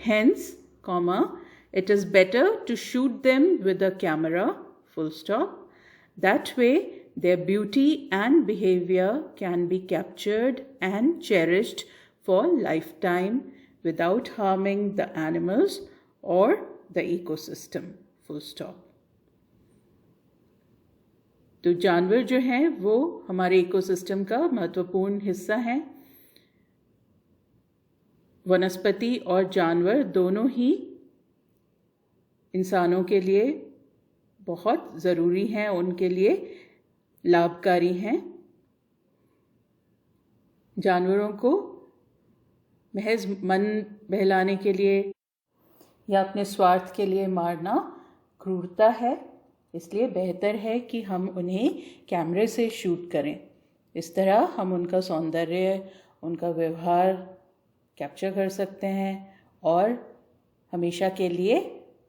Hence, it is better to shoot them with a camera, full stop. That way, their beauty and behavior can be captured and cherished for lifetime without harming the animals or the ecosystem, full stop. तो जानवर जो हैं वो हमारे ecosystem का महत्वपूर्ण हिस्सा हैं। वनस्पति और जानवर दोनों ही इंसानों के लिए बहुत ज़रूरी हैं, उनके लिए लाभकारी हैं। जानवरों को महज मन बहलाने के लिए या अपने स्वार्थ के लिए मारना क्रूरता है, इसलिए बेहतर है कि हम उन्हें कैमरे से शूट करें। इस तरह हम उनका सौंदर्य, उनका व्यवहार कैप्चर कर सकते हैं और हमेशा के लिए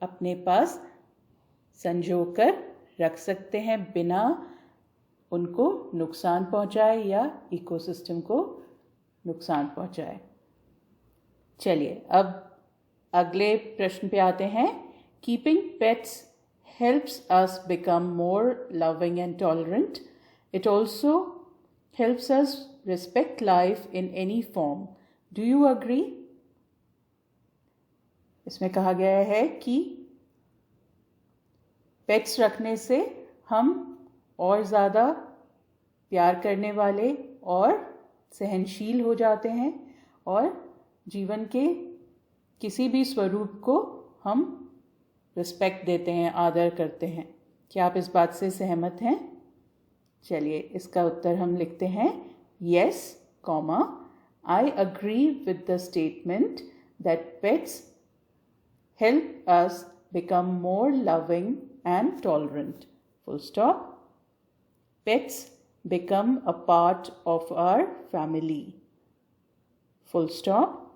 अपने पास संजो कर रख सकते हैं बिना उनको नुकसान पहुंचाए या इकोसिस्टम को नुकसान पहुंचाए। चलिए अब अगले प्रश्न पे आते हैं। Keeping pets helps us become more loving and tolerant. It also helps us respect life in any form. Do you agree? इसमें कहा गया है कि पेट्स रखने से हम और ज़्यादा प्यार करने वाले और सहनशील हो जाते हैं और जीवन के किसी भी स्वरूप को हम रिस्पेक्ट देते हैं, आदर करते हैं। क्या आप इस बात से सहमत हैं? चलिए इसका उत्तर हम लिखते हैं yes, I agree with the statement that pets help us become more loving and tolerant. Full stop. Pets become a part of our family. Full stop.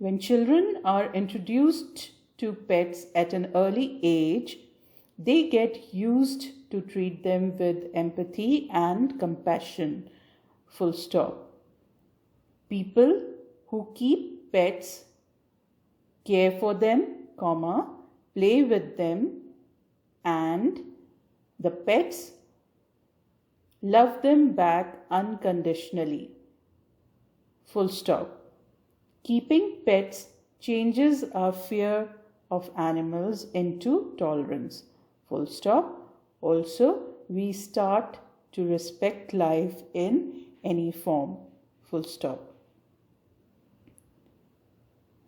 When children are introduced to pets at an early age, they get used to treat them with empathy and compassion. Full stop. People who keep pets care for them, play with them, and the pets love them back unconditionally. Full stop. Keeping pets changes our fear of animals into tolerance. Full stop. Also, we start to respect life in any form. Full stop.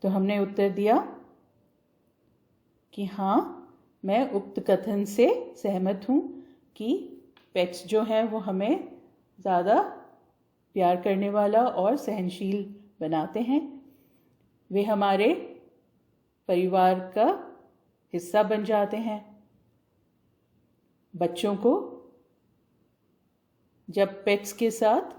तो हमने उत्तर दिया कि हाँ, मैं उक्त कथन से सहमत हूँ कि पेट्स जो हैं वो हमें ज़्यादा प्यार करने वाला और सहनशील बनाते हैं। वे हमारे परिवार का हिस्सा बन जाते हैं। बच्चों को जब पेट्स के साथ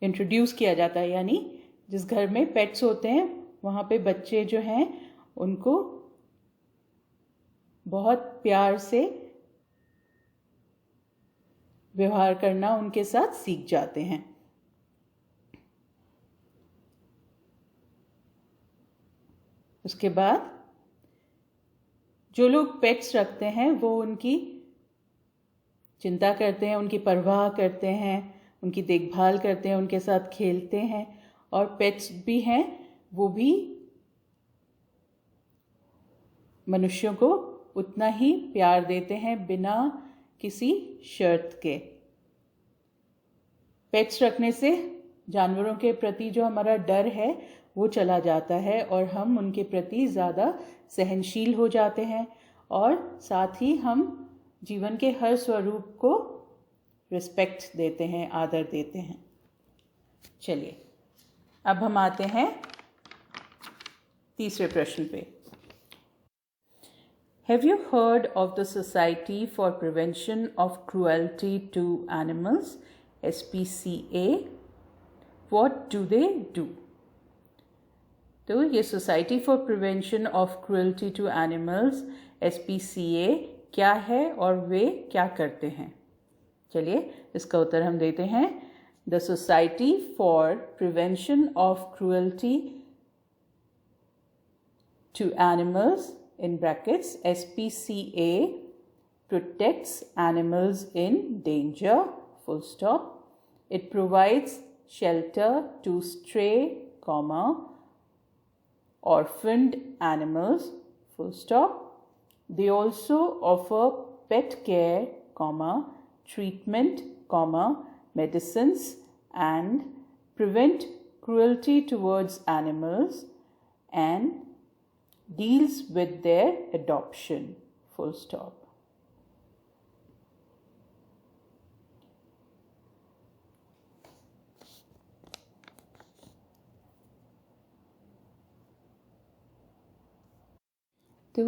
इंट्रोड्यूस किया जाता है, यानी जिस घर में पेट्स होते हैं वहाँ पे बच्चे जो हैं उनको बहुत प्यार से व्यवहार करना उनके साथ सीख जाते हैं। उसके बाद जो लोग पेट्स रखते हैं वो उनकी चिंता करते हैं, उनकी परवाह करते हैं, उनकी देखभाल करते हैं, उनके साथ खेलते हैं। और पेट्स भी हैं वो भी मनुष्यों को उतना ही प्यार देते हैं बिना किसी शर्त के। पेट्स रखने से जानवरों के प्रति जो हमारा डर है वो चला जाता है और हम उनके प्रति ज़्यादा सहनशील हो जाते हैं और साथ ही हम जीवन के हर स्वरूप को रिस्पेक्ट देते हैं, आदर देते हैं। चलिए अब हम आते हैं तीसरे प्रश्न पे। Have you heard of the Society for Prevention of Cruelty to Animals, SPCA? What do they do? तो ये society for prevention of cruelty to animals SPCA क्या है और वे क्या करते हैं? चलिए इसका उत्तर हम देते हैं। The Society for Prevention of Cruelty to Animals in brackets SPCA protects animals in danger, full stop. It provides shelter to stray, orphaned animals, full stop. They also offer pet care, treatment, medicines and prevent cruelty towards animals and deals with their adoption, full stop. तो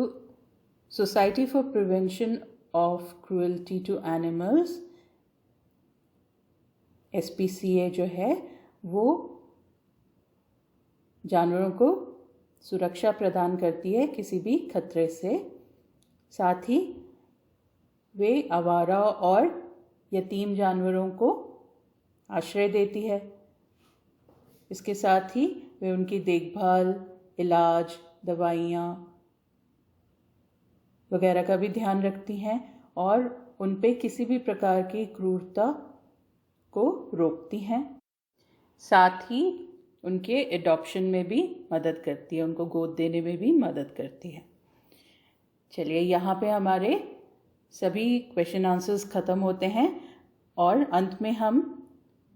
society for prevention of cruelty to animals SPCA जो है वो जानवरों को सुरक्षा प्रदान करती है किसी भी खतरे से। साथ ही वे आवारा और यतीम जानवरों को आश्रय देती है। इसके साथ ही वे उनकी देखभाल, इलाज, दवाइयाँ वगैरह का भी ध्यान रखती हैं और उन पे किसी भी प्रकार की क्रूरता को रोकती हैं। साथ ही उनके एडॉप्शन में भी मदद करती है, उनको गोद देने में भी मदद करती है। चलिए, यहाँ पे हमारे सभी क्वेश्चन आंसर्स ख़त्म होते हैं और अंत में हम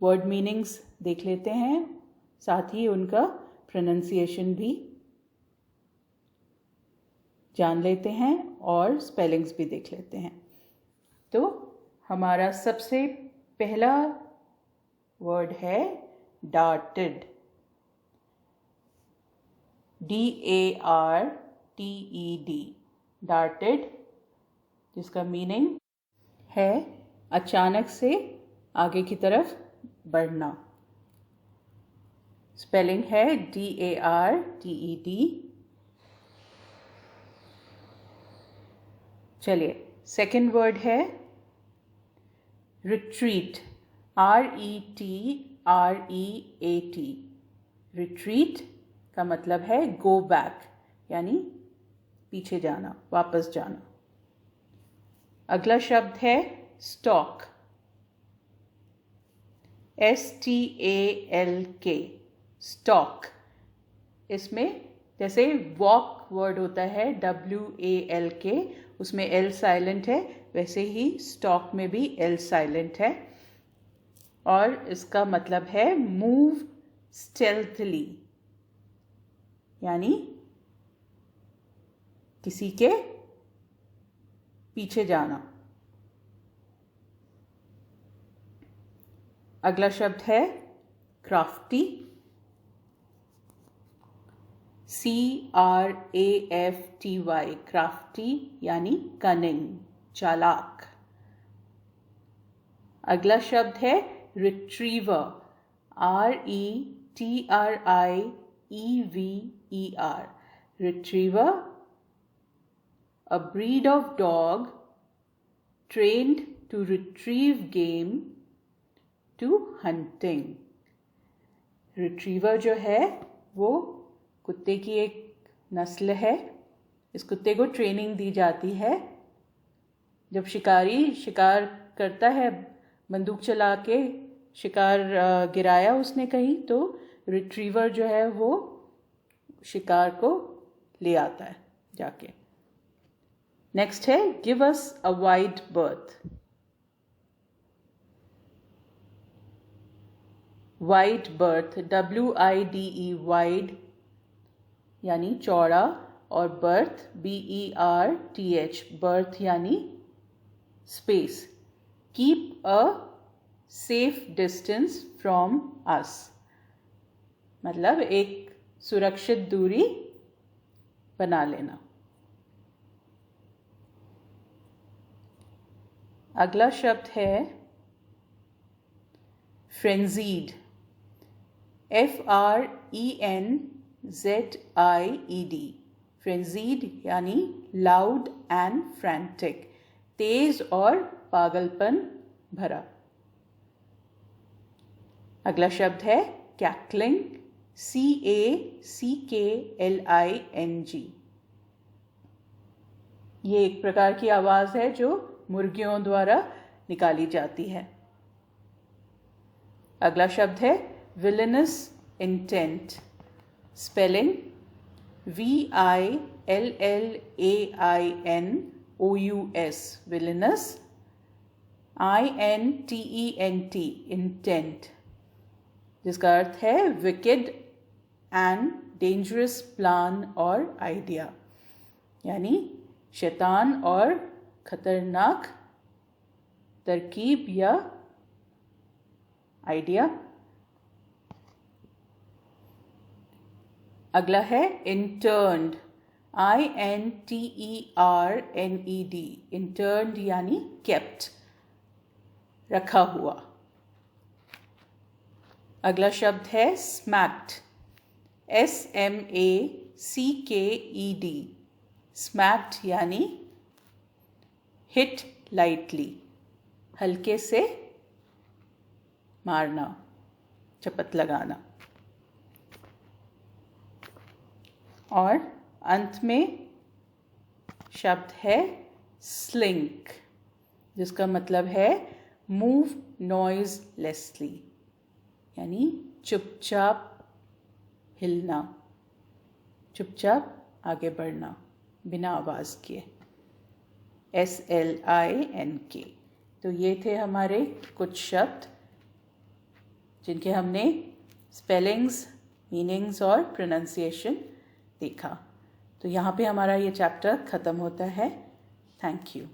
वर्ड मीनिंग्स देख लेते हैं, साथ ही उनका प्रोनाउंसिएशन भी जान लेते हैं और स्पेलिंग्स भी देख लेते हैं। तो हमारा सबसे पहला वर्ड है डार्टेड, DARTED, डार्टेड, जिसका मीनिंग है अचानक से आगे की तरफ बढ़ना। स्पेलिंग है DARTED। चलिए, सेकंड वर्ड है रिट्रीट, RETREAT। रिट्रीट का मतलब है गो बैक, यानी पीछे जाना, वापस जाना। अगला शब्द है स्टॉक, STALK, स्टॉक। इसमें जैसे वॉक वर्ड होता है WALK, उसमें L साइलेंट है, वैसे ही स्टॉक में भी L साइलेंट है और इसका मतलब है मूव स्टेल्थली, यानी किसी के पीछे जाना। अगला शब्द है क्राफ्टी, CRAFTY, क्राफ्टी यानी कनिंग, चालाक। अगला शब्द है retriever, RETRIEVER, retriever, a breed of dog trained to retrieve game to hunting। Retriever जो है वो कुत्ते की एक नस्ल है। इस कुत्ते को ट्रेनिंग दी जाती है। जब शिकारी शिकार करता है, बंदूक चला के शिकार गिराया उसने कहीं, तो रिट्रीवर जो है वो शिकार को ले आता है जाके। नेक्स्ट है give us a wide birth, wide birth, WIDE, wide यानी चौड़ा, और बर्थ BERTH, बर्थ यानी space. Keep a safe distance from us, मतलब एक सुरक्षित दूरी बना लेना। अगला शब्द है फ्रेंजीड, FRENZIED, फ्रेंजीड यानी लाउड एंड फ्रैंटिक, तेज और पागलपन भरा। अगला शब्द है कैकलिंग, CACKLING, ये एक प्रकार की आवाज़ है जो मुर्गियों द्वारा निकाली जाती है। अगला शब्द है villainous intent, spelling VILLAINOUS, villainous, INTENT, intent, जिसका अर्थ है विकेड एंड डेंजरस प्लान और आइडिया, यानी शैतान और खतरनाक तरकीब या आइडिया। अगला है इंटर्न्ड, INTERNED, इंटर्न्ड यानी केप्ट, रखा हुआ। अगला शब्द है स्मैक्ड, SMACKED, स्मैक्ड यानी हिट लाइटली, हल्के से मारना, चपत लगाना। और अंत में शब्द है स्लिंक, जिसका मतलब है मूव नॉइजलेसली, यानी चुपचाप हिलना, चुपचाप आगे बढ़ना बिना आवाज़ किए, SLINK। तो ये थे हमारे कुछ शब्द जिनके हमने स्पेलिंग्स, मीनिंग्स और प्रोनाउंसिएशन देखा। तो यहाँ पे हमारा ये चैप्टर ख़त्म होता है। Thank you.